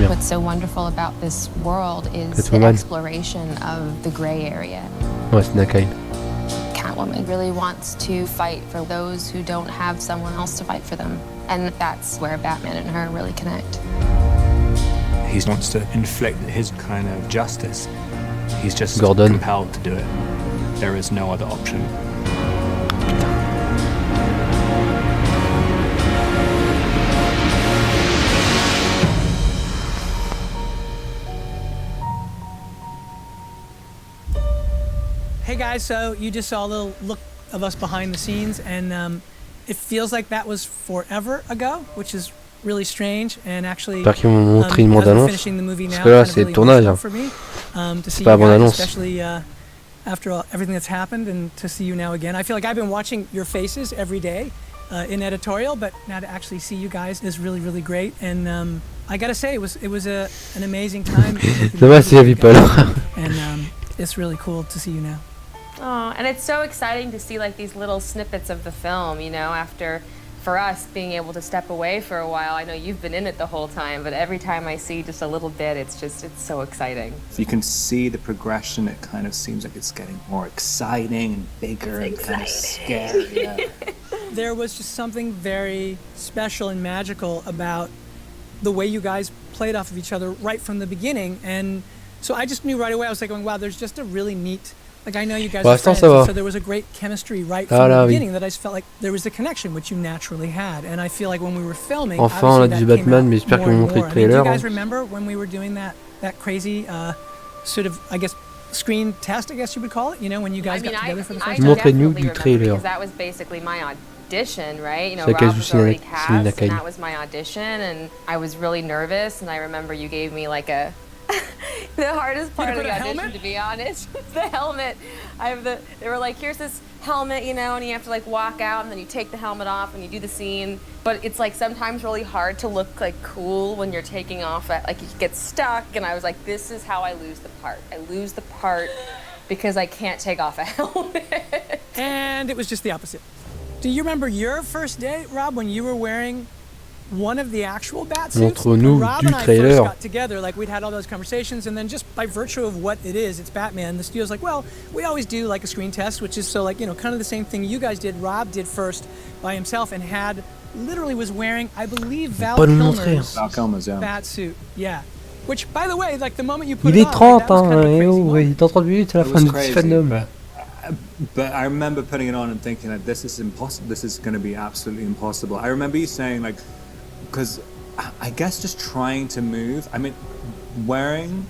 What's so wonderful about this world is the exploration of the gray area. Ouais, c'est Nakai. Catwoman really wants to fight for those who don't have someone else to fight for them. And that's where Batman and her really connect. He wants to inflict his kind of justice. He's just compelled to do it. There is no other option. Hey guys, so you just saw a little look of us behind the scenes, and it feels like that was forever ago, which is really strange. And actually, J'espère qu'ils m'ont montré une bande-annonce. Parce que là, c'est le tournage. C'est pas la bande-annonce. Especially after everything that's happened, and to see you now again. I feel like I've been watching your faces every day in editorial, but now to actually see you guys is really, really great. And I gotta say, it was an amazing time. Ça va, c'est la vie pas là. And it's really cool to see you now. Oh, and it's so exciting to see like these little snippets of the film, you know, after, for us, being able to step away for a while. I know you've been in it the whole time, but every time I see just a little bit, it's so exciting. You can see the progression. It kind of seems like it's getting more exciting and bigger and kind of scary. Yeah. There was just something very special and magical about the way you guys played off of each other right from the beginning. And so I just knew right away, I was like going, wow, there's just a really neat, like I know you guys are friends, so there was a great chemistry right from the beginning that I just felt like there was a connection which you naturally had. And I feel like when we were filming, enfin, on a du Batman, mais j'espère qu'ils vont montrer le trailer. Do you guys remember when we were doing that crazy sort of, I guess, screen test, I guess you would call it, you know, when you guys got together for the first time? Montrez-nous du trailer. Because that was basically my audition, right? You know, Rob was already cast, and that was my audition, and I was really nervous, and I remember you gave me like a the hardest part of the audition, to be honest, was the helmet. They were like, here's this helmet, you know, and you have to like walk out and then you take the helmet off and you do the scene. But it's like sometimes really hard to look like cool when you're taking off, like you get stuck. And I was like, this is how I lose the part. I lose the part because I can't take off a helmet. And it was just the opposite. Do you remember your first day, Rob, when you were wearing one of the actual bat suits? Montre-nous Rob du and I trailer. first got together, like we'd had all those conversations, and then just by virtue of what it is, it's Batman, the studio's like, well, we always do like a screen test, which is so like, you know, kind of the same thing you guys did. Rob did first by himself and literally was wearing, I believe, Val Kilmer's bat suit. Yeah. Which, by the way, like the moment you put Il it est on, 30, hein, il est dans 30 minutes à la fin de DC FANDOM. But I remember putting it on and thinking that this is impossible. This is going to be absolutely impossible. I remember you saying like, because I guess just trying to move. I mean, wearing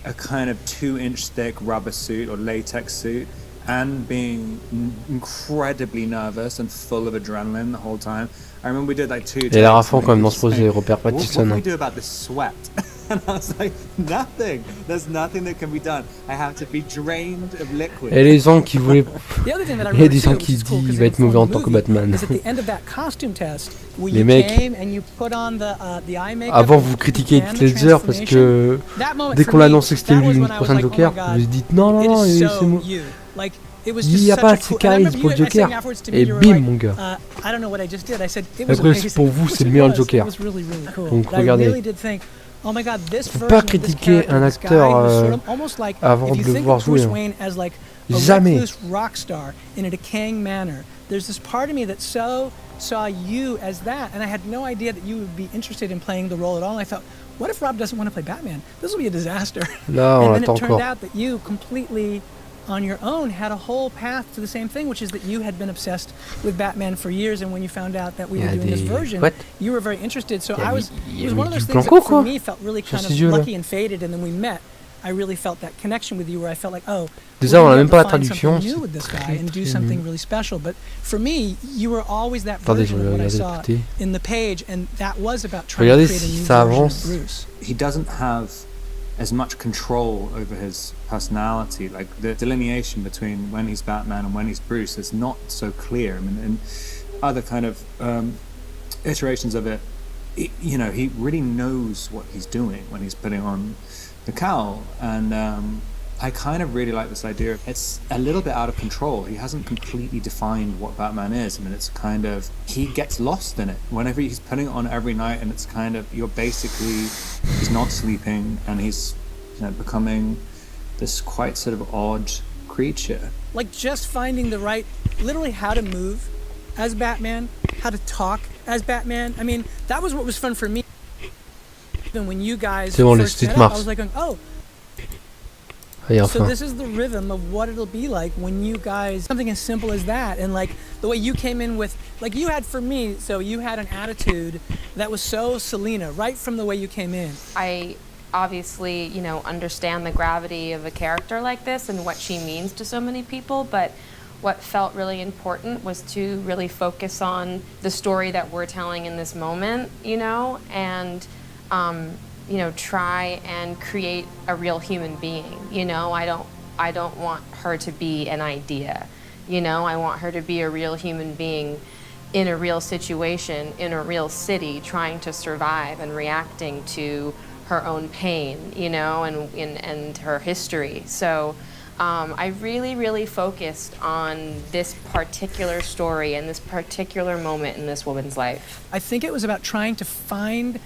a kind of 2-inch thick rubber suit or latex suit and being incredibly nervous and full of adrenaline the whole time. I remember we did like 2 takes. Il a l'air à fond quand même dans ce projet, Robert What Pattinson. do we do about this sweat? And I was like, nothing. There's nothing that can be done. I have to be drained of liquid. Et les gens qui voulaient... The other thing that I Il y a des remember gens too, qui which is cool disent qu'il 'cause va it être mauvais en informed tant que the movie, Batman. is at the end of that costume test, where Les you mecs, came and you put on the eye makeup avant vous critiquiez Heath Ledger parce que dès qu'on l'a annoncé que c'était lui le prochain Joker, vous vous dites non, non, non, c'est moi. Il n'y a pas assez de charisme pour le Joker. Et bim, mon gars. Après, pour vous, c'est le meilleur Joker. Donc regardez. Oh my God, this faut pas critiquer un acteur avant de le voir jouer. Jamais. In a decaying manner. There's this part of me that saw you as that, and I had no idea that you would be interested in playing the role at all. And I thought, what if Rob doesn't want to play Batman? This will be a disaster. No, and then it turned out that you completely on your own had a whole path to the same thing, which is that you had been obsessed with Batman for years, and when you found out that we were doing this version, you were very interested. So it was one of those things that for me felt really kind of lucky and fated, and then we met. I really felt that connection with you where I felt like, oh, déjà, on a même pas la traduction. With this guy and do something really special. But for me, you were always that version of what I saw in the page, and that was about trying to create a new version of Bruce. He doesn't have as much control over his personality. Like the delineation between when he's Batman and when he's Bruce is not so clear. I mean, in other kind of iterations of it, you know, he really knows what he's doing when he's putting on the cowl, and I kind of really like this idea. It's a little bit out of control. He hasn't completely defined what Batman is. I mean, it's kind of, he gets lost in it whenever he's putting it on every night, and it's kind of, he's not sleeping, and he's, you know, becoming this quite sort of odd creature. Like just finding the right, literally how to move as Batman, how to talk as Batman. I mean, that was what was fun for me. Even when you guys first met up, I was like, oh, so this is the rhythm of what it'll be like when you guys, something as simple as that, and like the way you came in with, like you had for me, so you had an attitude that was so Selena, right from the way you came in. I obviously, you know, understand the gravity of a character like this and what she means to so many people, but what felt really important was to really focus on the story that we're telling in this moment, you know, and you know, try and create a real human being. You know, I don't want her to be an idea. You know, I want her to be a real human being in a real situation, in a real city, trying to survive and reacting to her own pain, you know, and her history. So I really, really focused on this particular story and this particular moment in this woman's life. I think it was about trying to find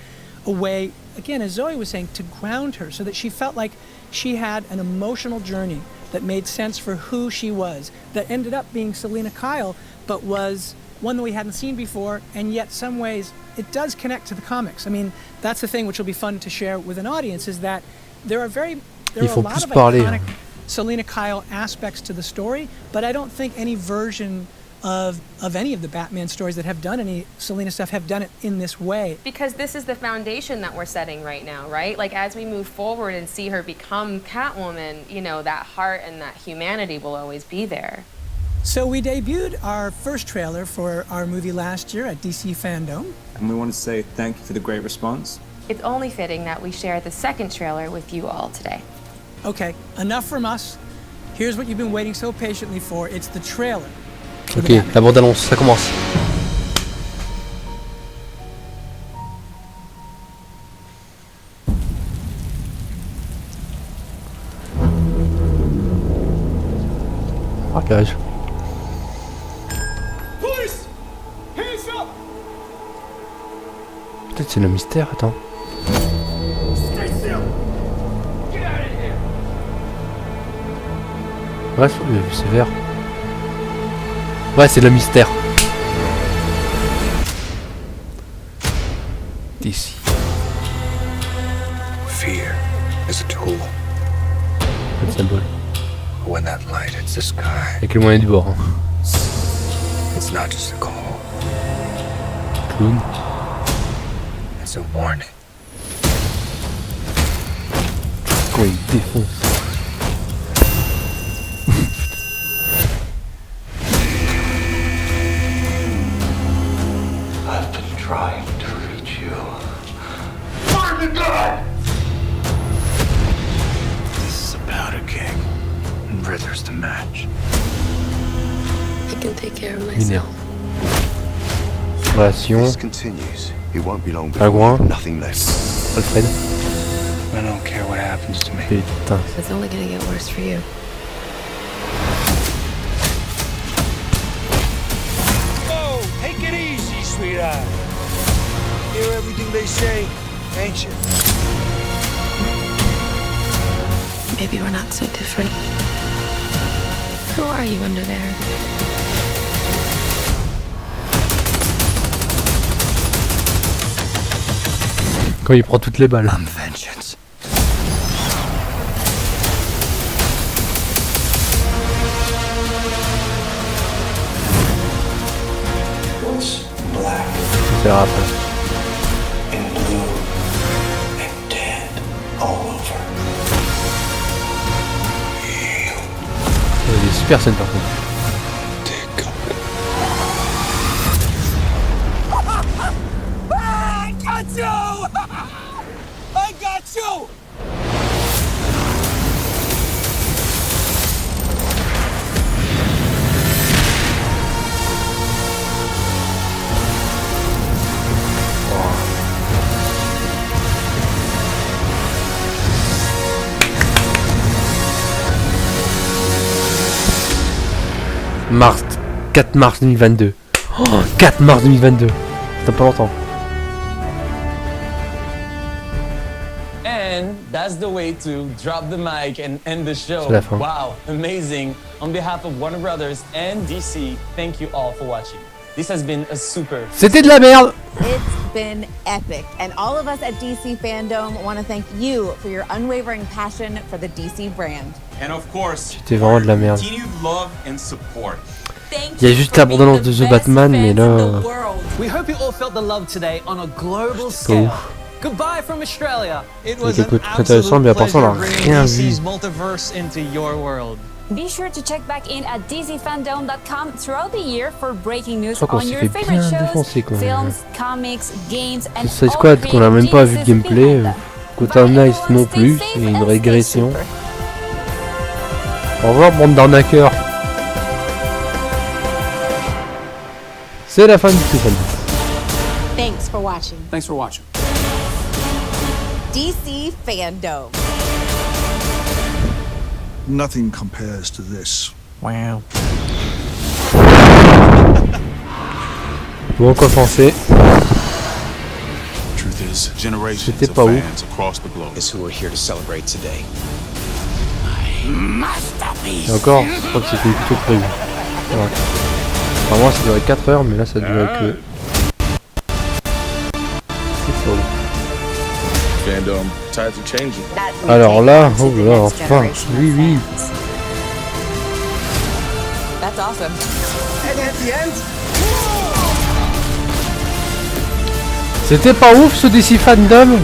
a way, again, as Zoe was saying, to ground her so that she felt like she had an emotional journey that made sense for who she was, that ended up being Selena Kyle, but was one that we hadn't seen before, and yet some ways it does connect to the comics. I mean, that's the thing which will be fun to share with an audience, is that there are a lot of iconic Selena Kyle aspects to the story, but I don't think any version of any of the Batman stories that have done any Selena stuff have done it in this way. Because this is the foundation that we're setting right now, right? Like as we move forward and see her become Catwoman, you know, that heart and that humanity will always be there. So we debuted our first trailer for our movie last year at DC FANDOM. And we want to say thank you for the great response. It's only fitting that we share the second trailer with you all today. Okay, enough from us. Here's what you've been waiting so patiently for. It's the trailer Ok, la bande-annonce, ça commence. Marquage. Peut-être c'est le mystère, attends. Ouais, c'est vert. Ouais, c'est le mystère. DC. Fear is a tool. Le symbole. When that light hits the sky, avec le moyen du bord. Hein. It's not just a call. Clown. It's a warning. Quand il défonce. I've been trying to reach you. Find the God! This is about a king. And Rither's the match. I can take care of Linéaire. myself. Relation. This continues. It won't be long Pingouin. before nothing left. Alfred. I don't care what happens to me. Putain. It's only gonna get worse for you. Oh, take it easy, sweetheart. Hear everything they say, ain't you? Maybe we're not so different. Who are you under there? Quand il prend toutes les balles. I'm vengeance. What's black C'est rare après. and blue and dead all over? Il y a des super scènes par contre. I got you! I got you! Mars, 4 mars 2022. Oh, 4 mars 2022. C'était pas longtemps. And that's the way to drop the mic and end the show. C'est la fin. Wow, amazing. On behalf of Warner Brothers and DC, thank you all for watching. This has been a super... C'était de la merde. It's been epic, and all of us at DC Fandom want to thank you for your unwavering passion for the DC brand. And of course, C'était vraiment de la merde. continued love and support. Il y a juste la bande-annonce de The Batman, mais là... We hope you all felt the love today on a global Pas scale. ouf. Goodbye from Australia. It Il y a was quelques an trucs intéressants, mais à part ça, on a absolute rien pleasure bringing vu. DC's multiverse into your world. Be sure to check back in at dcfandom.com throughout the year for breaking news Je crois qu'on on s'est your fait favorite bien shows, défoncer quand même. films, comics, games, and Suicide all Squad, the qu'on a même pas vu de geniuses gameplay. behind them. Gotham Knights non plus, c'est une régression. Au revoir, bande d'arnaqueurs. C'est la fin du téléphone. Thanks for watching. Thanks for watching. DC Fandom. Nothing compares to this. Wow. Bon, quoi penser? Truth is, generations C'était of pas ouf. fans across the globe Is who we're here to celebrate today. Et encore, je crois que c'était plutôt prévu. Voilà. Normalement ça durait 4 heures, mais là ça durait que... C'est faux. Fandom, tides are changing. Alors là, oh là, enfin, oui, oui. That's awesome. And at the end, C'était pas ouf ce DC Fandom.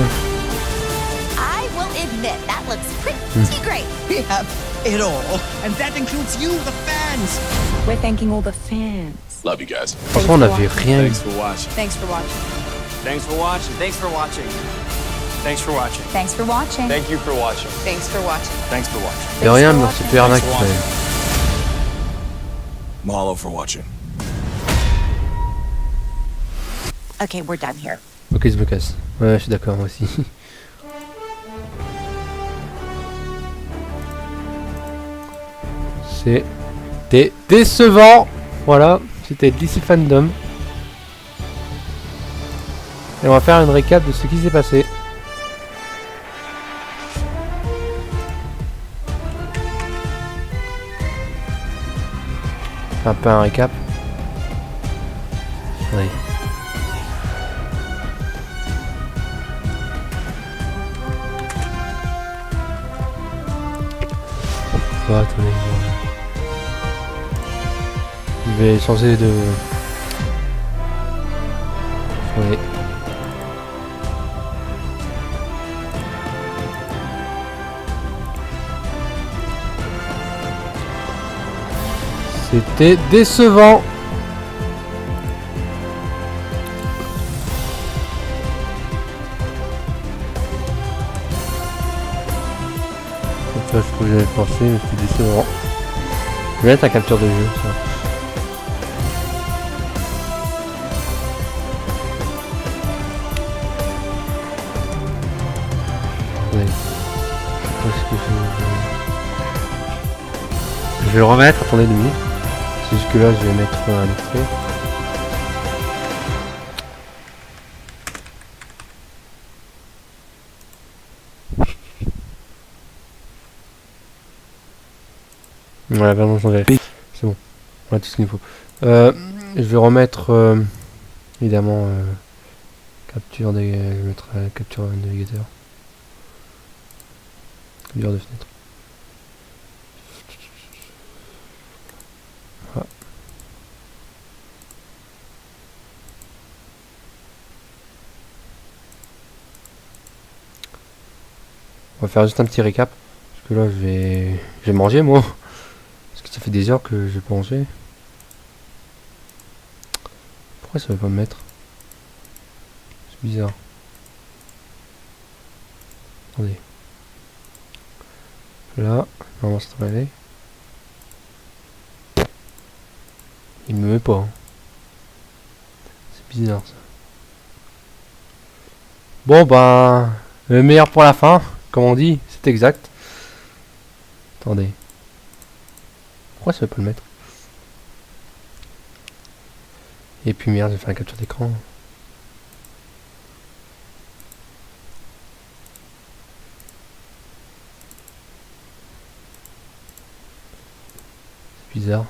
I will admit that looks pretty great. we have it all. And that includes you, the fans. We're thanking all the fans. Love you guys. Franchement, on avait rien eu. Thanks for watching. Thanks for watching. Thanks for watching. Thanks for watching. Thanks for watching. Thanks for watching. Thank you for watching. Thanks for watching. Thanks for watching. De rien, mais on s'est fait arnaquer quand même. Mahalo for watching. Okay, we're done here. Ok, je me casse. Ouais, je suis d'accord, moi aussi. C'était décevant. Voilà, c'était DC FANDOM. Et on va faire une récap de ce qui s'est passé. Un peu un récap. Oui. Oh, attendez. Je vais changer de... Oui. C'était décevant. C'est pas ce que j'avais pensé, mais c'était décevant. Je vais mettre la capture de jeu, ça. Oui. Je sais pas ce que je vais le remettre, attendez 2 minutes. C'est juste que là je vais mettre un extrait. Voilà, pardon, j'enlève. C'est bon. On a tout ce qu'il faut. Je vais remettre évidemment capture des. Je vais mettre capture navigateur. Capture de fenêtre. Voilà. On va faire juste un petit récap. Parce que là je vais manger moi. Parce que ça fait des heures que j'ai pas mangé. Pourquoi ça veut pas me mettre? C'est bizarre. Attendez. Là, normalement ça devrait aller. Il me met pas. Hein. C'est bizarre ça. Bon bah, le meilleur pour la fin, comme on dit, c'est exact. Attendez. Pourquoi ça veut pas le mettre? Et puis merde, j'ai fait un capture d'écran. C'est bizarre.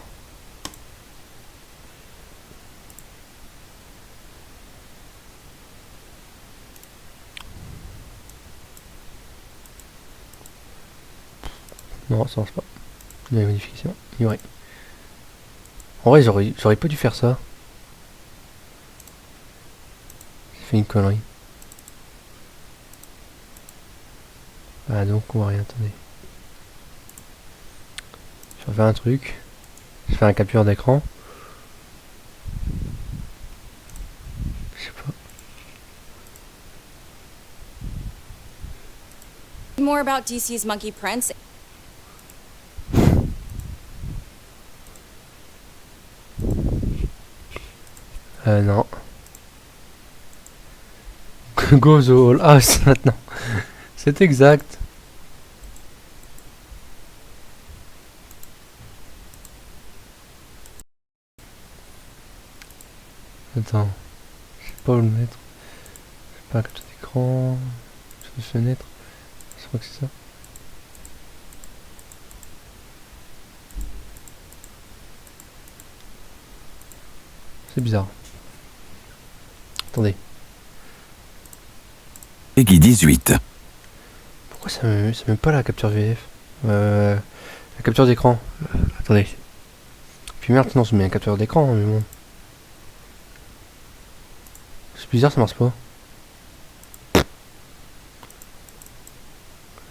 Non, ça marche pas. Il y a une modification. Ouais. En vrai, j'aurais pas dû faire ça. J'ai fait une connerie. Ah donc on va rien, attendez. Je vais faire un truc. Je fais un capture d'écran. Je sais pas. More about DC's Monkey Prince. Non. Go the whole house maintenant. C'est exact. Attends. Je sais pas où le mettre. Je sais pas, capture d'écran. Sur les fenêtres. Je crois que c'est ça. C'est bizarre. Attendez. Peggy 18. Pourquoi ça me pas la capture VF la capture d'écran. Attendez. Puis merde, sinon je mets un capteur d'écran, mais bon. C'est bizarre, ça marche pas.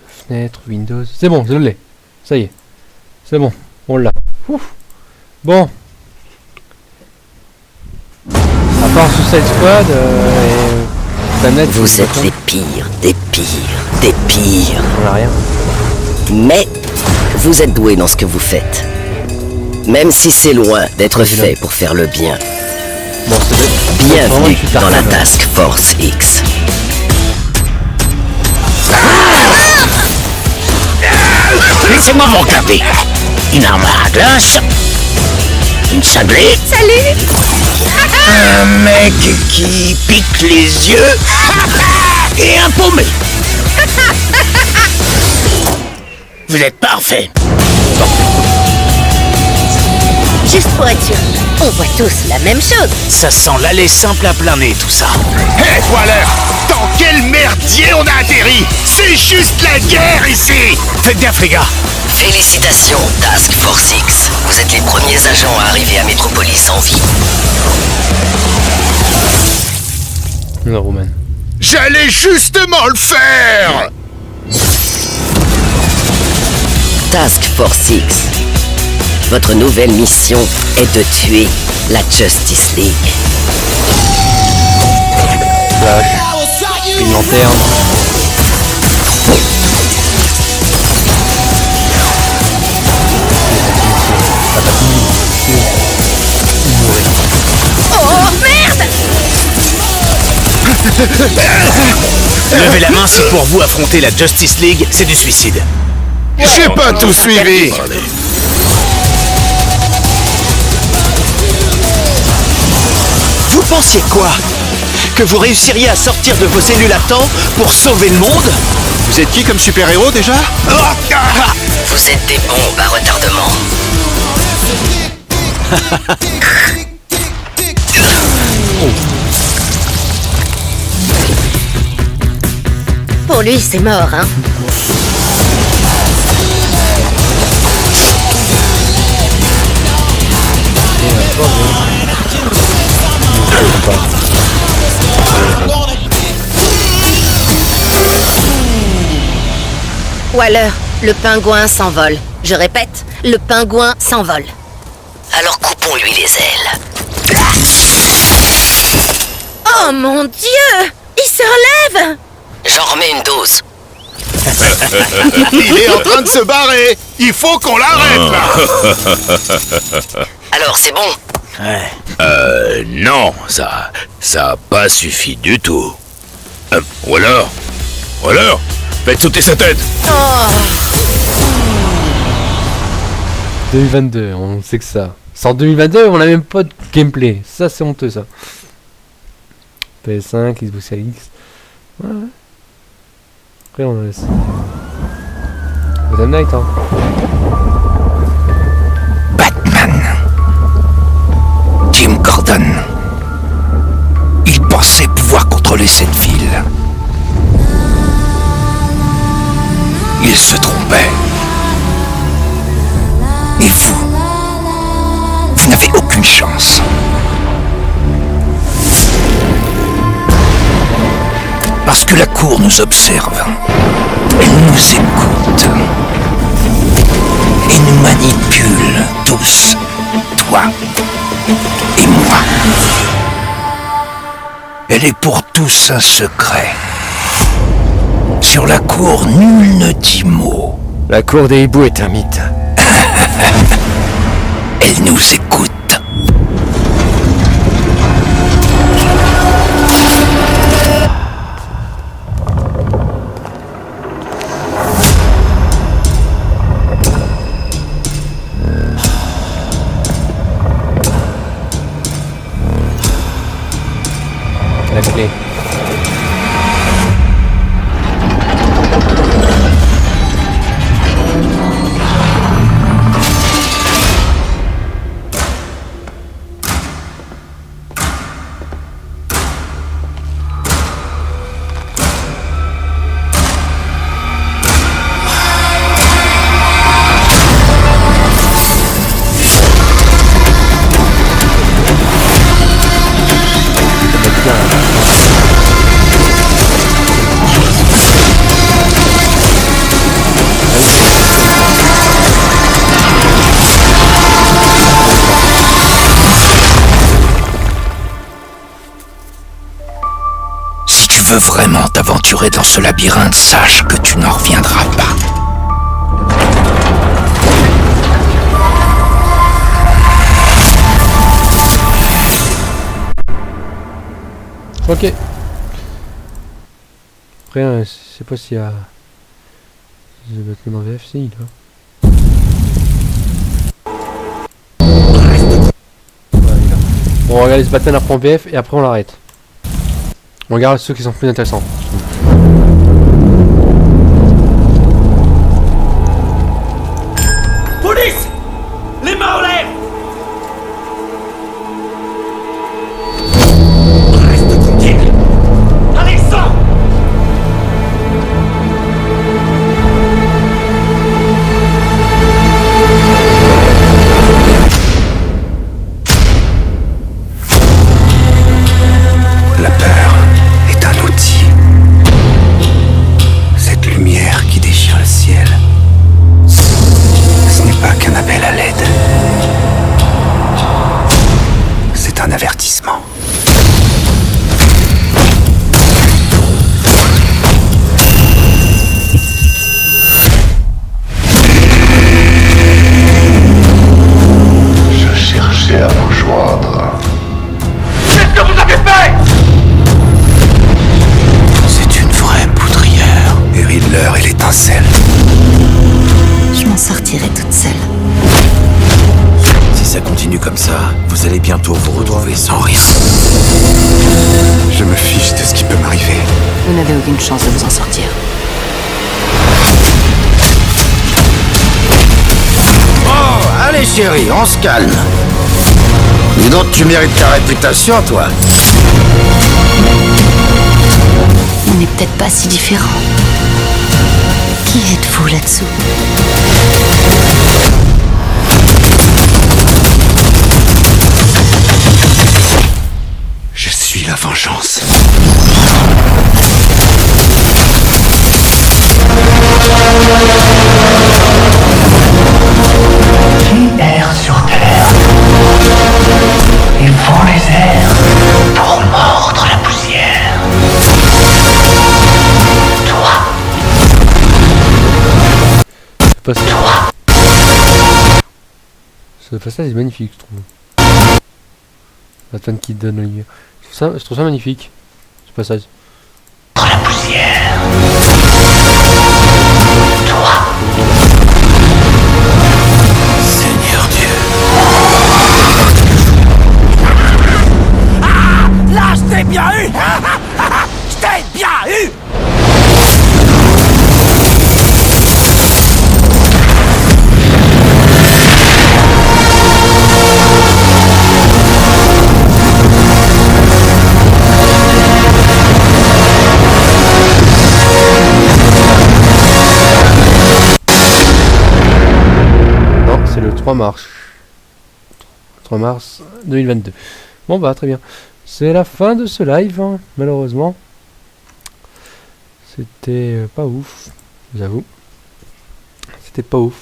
Fenêtre, Windows. C'est bon, je l'ai. Ça y est. C'est bon, on l'a. Bon. À part Suicide Squad vous êtes les pires, des pires, des pires. On a rien. Mais vous êtes doués dans ce que vous faites. Même si c'est loin d'être fait pour faire le bien. Bon, c'est Bienvenue dans la Task Force X. Laissez-moi vous regarder. Une armoire à glace. Une cinglée. Salut. Un mec qui pique les yeux. Et un paumé. Vous êtes parfait. Juste pour être sûr, on voit tous la même chose. Ça sent l'aller simple à plein nez, tout ça. Hé, voileur! Dans quel merdier on a atterri? C'est juste la guerre ici! Faites gaffe, les gars. Félicitations, Task Force X. Vous êtes les premiers agents à arriver à Metropolis en vie. Non, Roman. J'allais justement le faire! Task Force X. Votre nouvelle mission est de tuer la Justice League. Flash. Une lanterne. Oh merde! Levez la main si pour vous affronter la Justice League, c'est du suicide. J'ai pas tout suivi! Vous pensiez quoi? Que vous réussiriez à sortir de vos cellules à temps pour sauver le monde? Vous êtes qui comme super-héros déjà? Vous êtes des bombes à retardement. Pour lui, c'est mort, hein? Waller, le pingouin s'envole. Je répète, le pingouin s'envole. Alors coupons-lui les ailes. Oh mon Dieu! Il se relève! J'en remets une dose. Il est en train de se barrer! Il faut qu'on l'arrête là! Alors c'est bon? Non, ça a pas suffi du tout. Ou alors, faites sauter sa tête. 2022, on sait que ça. C'est en 2022, on a même pas de gameplay. Ça, c'est honteux, ça. PS5, Xbox Series X. Ouais. Après, on laisse. Gotham Knight, hein. Jim Gordon. Il pensait pouvoir contrôler cette ville. Il se trompait. Et vous n'avez aucune chance. Parce que la Cour nous observe. Elle nous écoute. Et nous manipule tous. Toi et moi. Elle est pour tous un secret. Sur la Cour, nul ne dit mot. La Cour des hiboux est un mythe. Elle nous écoute. La clé. Si tu veux vraiment t'aventurer dans ce labyrinthe, sache que tu n'en reviendras pas. Ok. Après, je sais pas s'il y a... The Batman en VF, si, là. Bon, on regarde les Batman après en VF et après on l'arrête. On regarde ceux qui sont plus intéressants. Police! Les mains en l'air! Reste tranquille! Allez, sors! La peur est un outil. Cette lumière qui déchire le ciel, ce n'est pas qu'un appel à l'aide. C'est un avertissement. Je cherchais à vous joindre. Qu'est-ce que vous avez fait? C'est une vraie poudrière. Et Riddler et l'étincelle. Je m'en sortirai toute seule. Si ça continue comme ça, vous allez bientôt vous retrouver sans rien. Je me fiche de ce qui peut m'arriver. Vous n'avez aucune chance de vous en sortir. Oh, allez chérie, on se calme. Dis donc, tu mérites ta réputation, toi. On n'est peut-être pas si différents. Qui êtes-vous là-dessous? Je suis la vengeance. Qui erre sur terre et fend les airs pour mordre la poussière? Toi. C'est pas ça. Ce passage est magnifique, je trouve. Batman qui donne la lumière. Je trouve ça magnifique, ce passage. La poussière. Toi. Seigneur Dieu. Ah! Là, je t'ai bien eu! Je t'ai bien eu! C'est le 3 mars. 3 mars 2022. Bon bah très bien. C'est la fin de ce live, hein, malheureusement. C'était pas ouf, j'avoue. C'était pas ouf.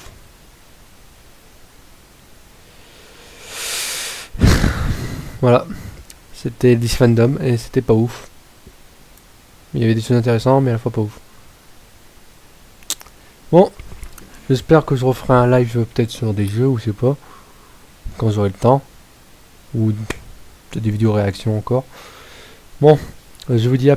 Voilà. C'était DC FANDOM et c'était pas ouf. Il y avait des choses intéressantes mais à la fois pas ouf. Bon. J'espère que je referai un live peut-être sur des jeux ou je sais pas. Quand j'aurai le temps. Ou peut-être des vidéos réactions encore. Bon. Je vous dis à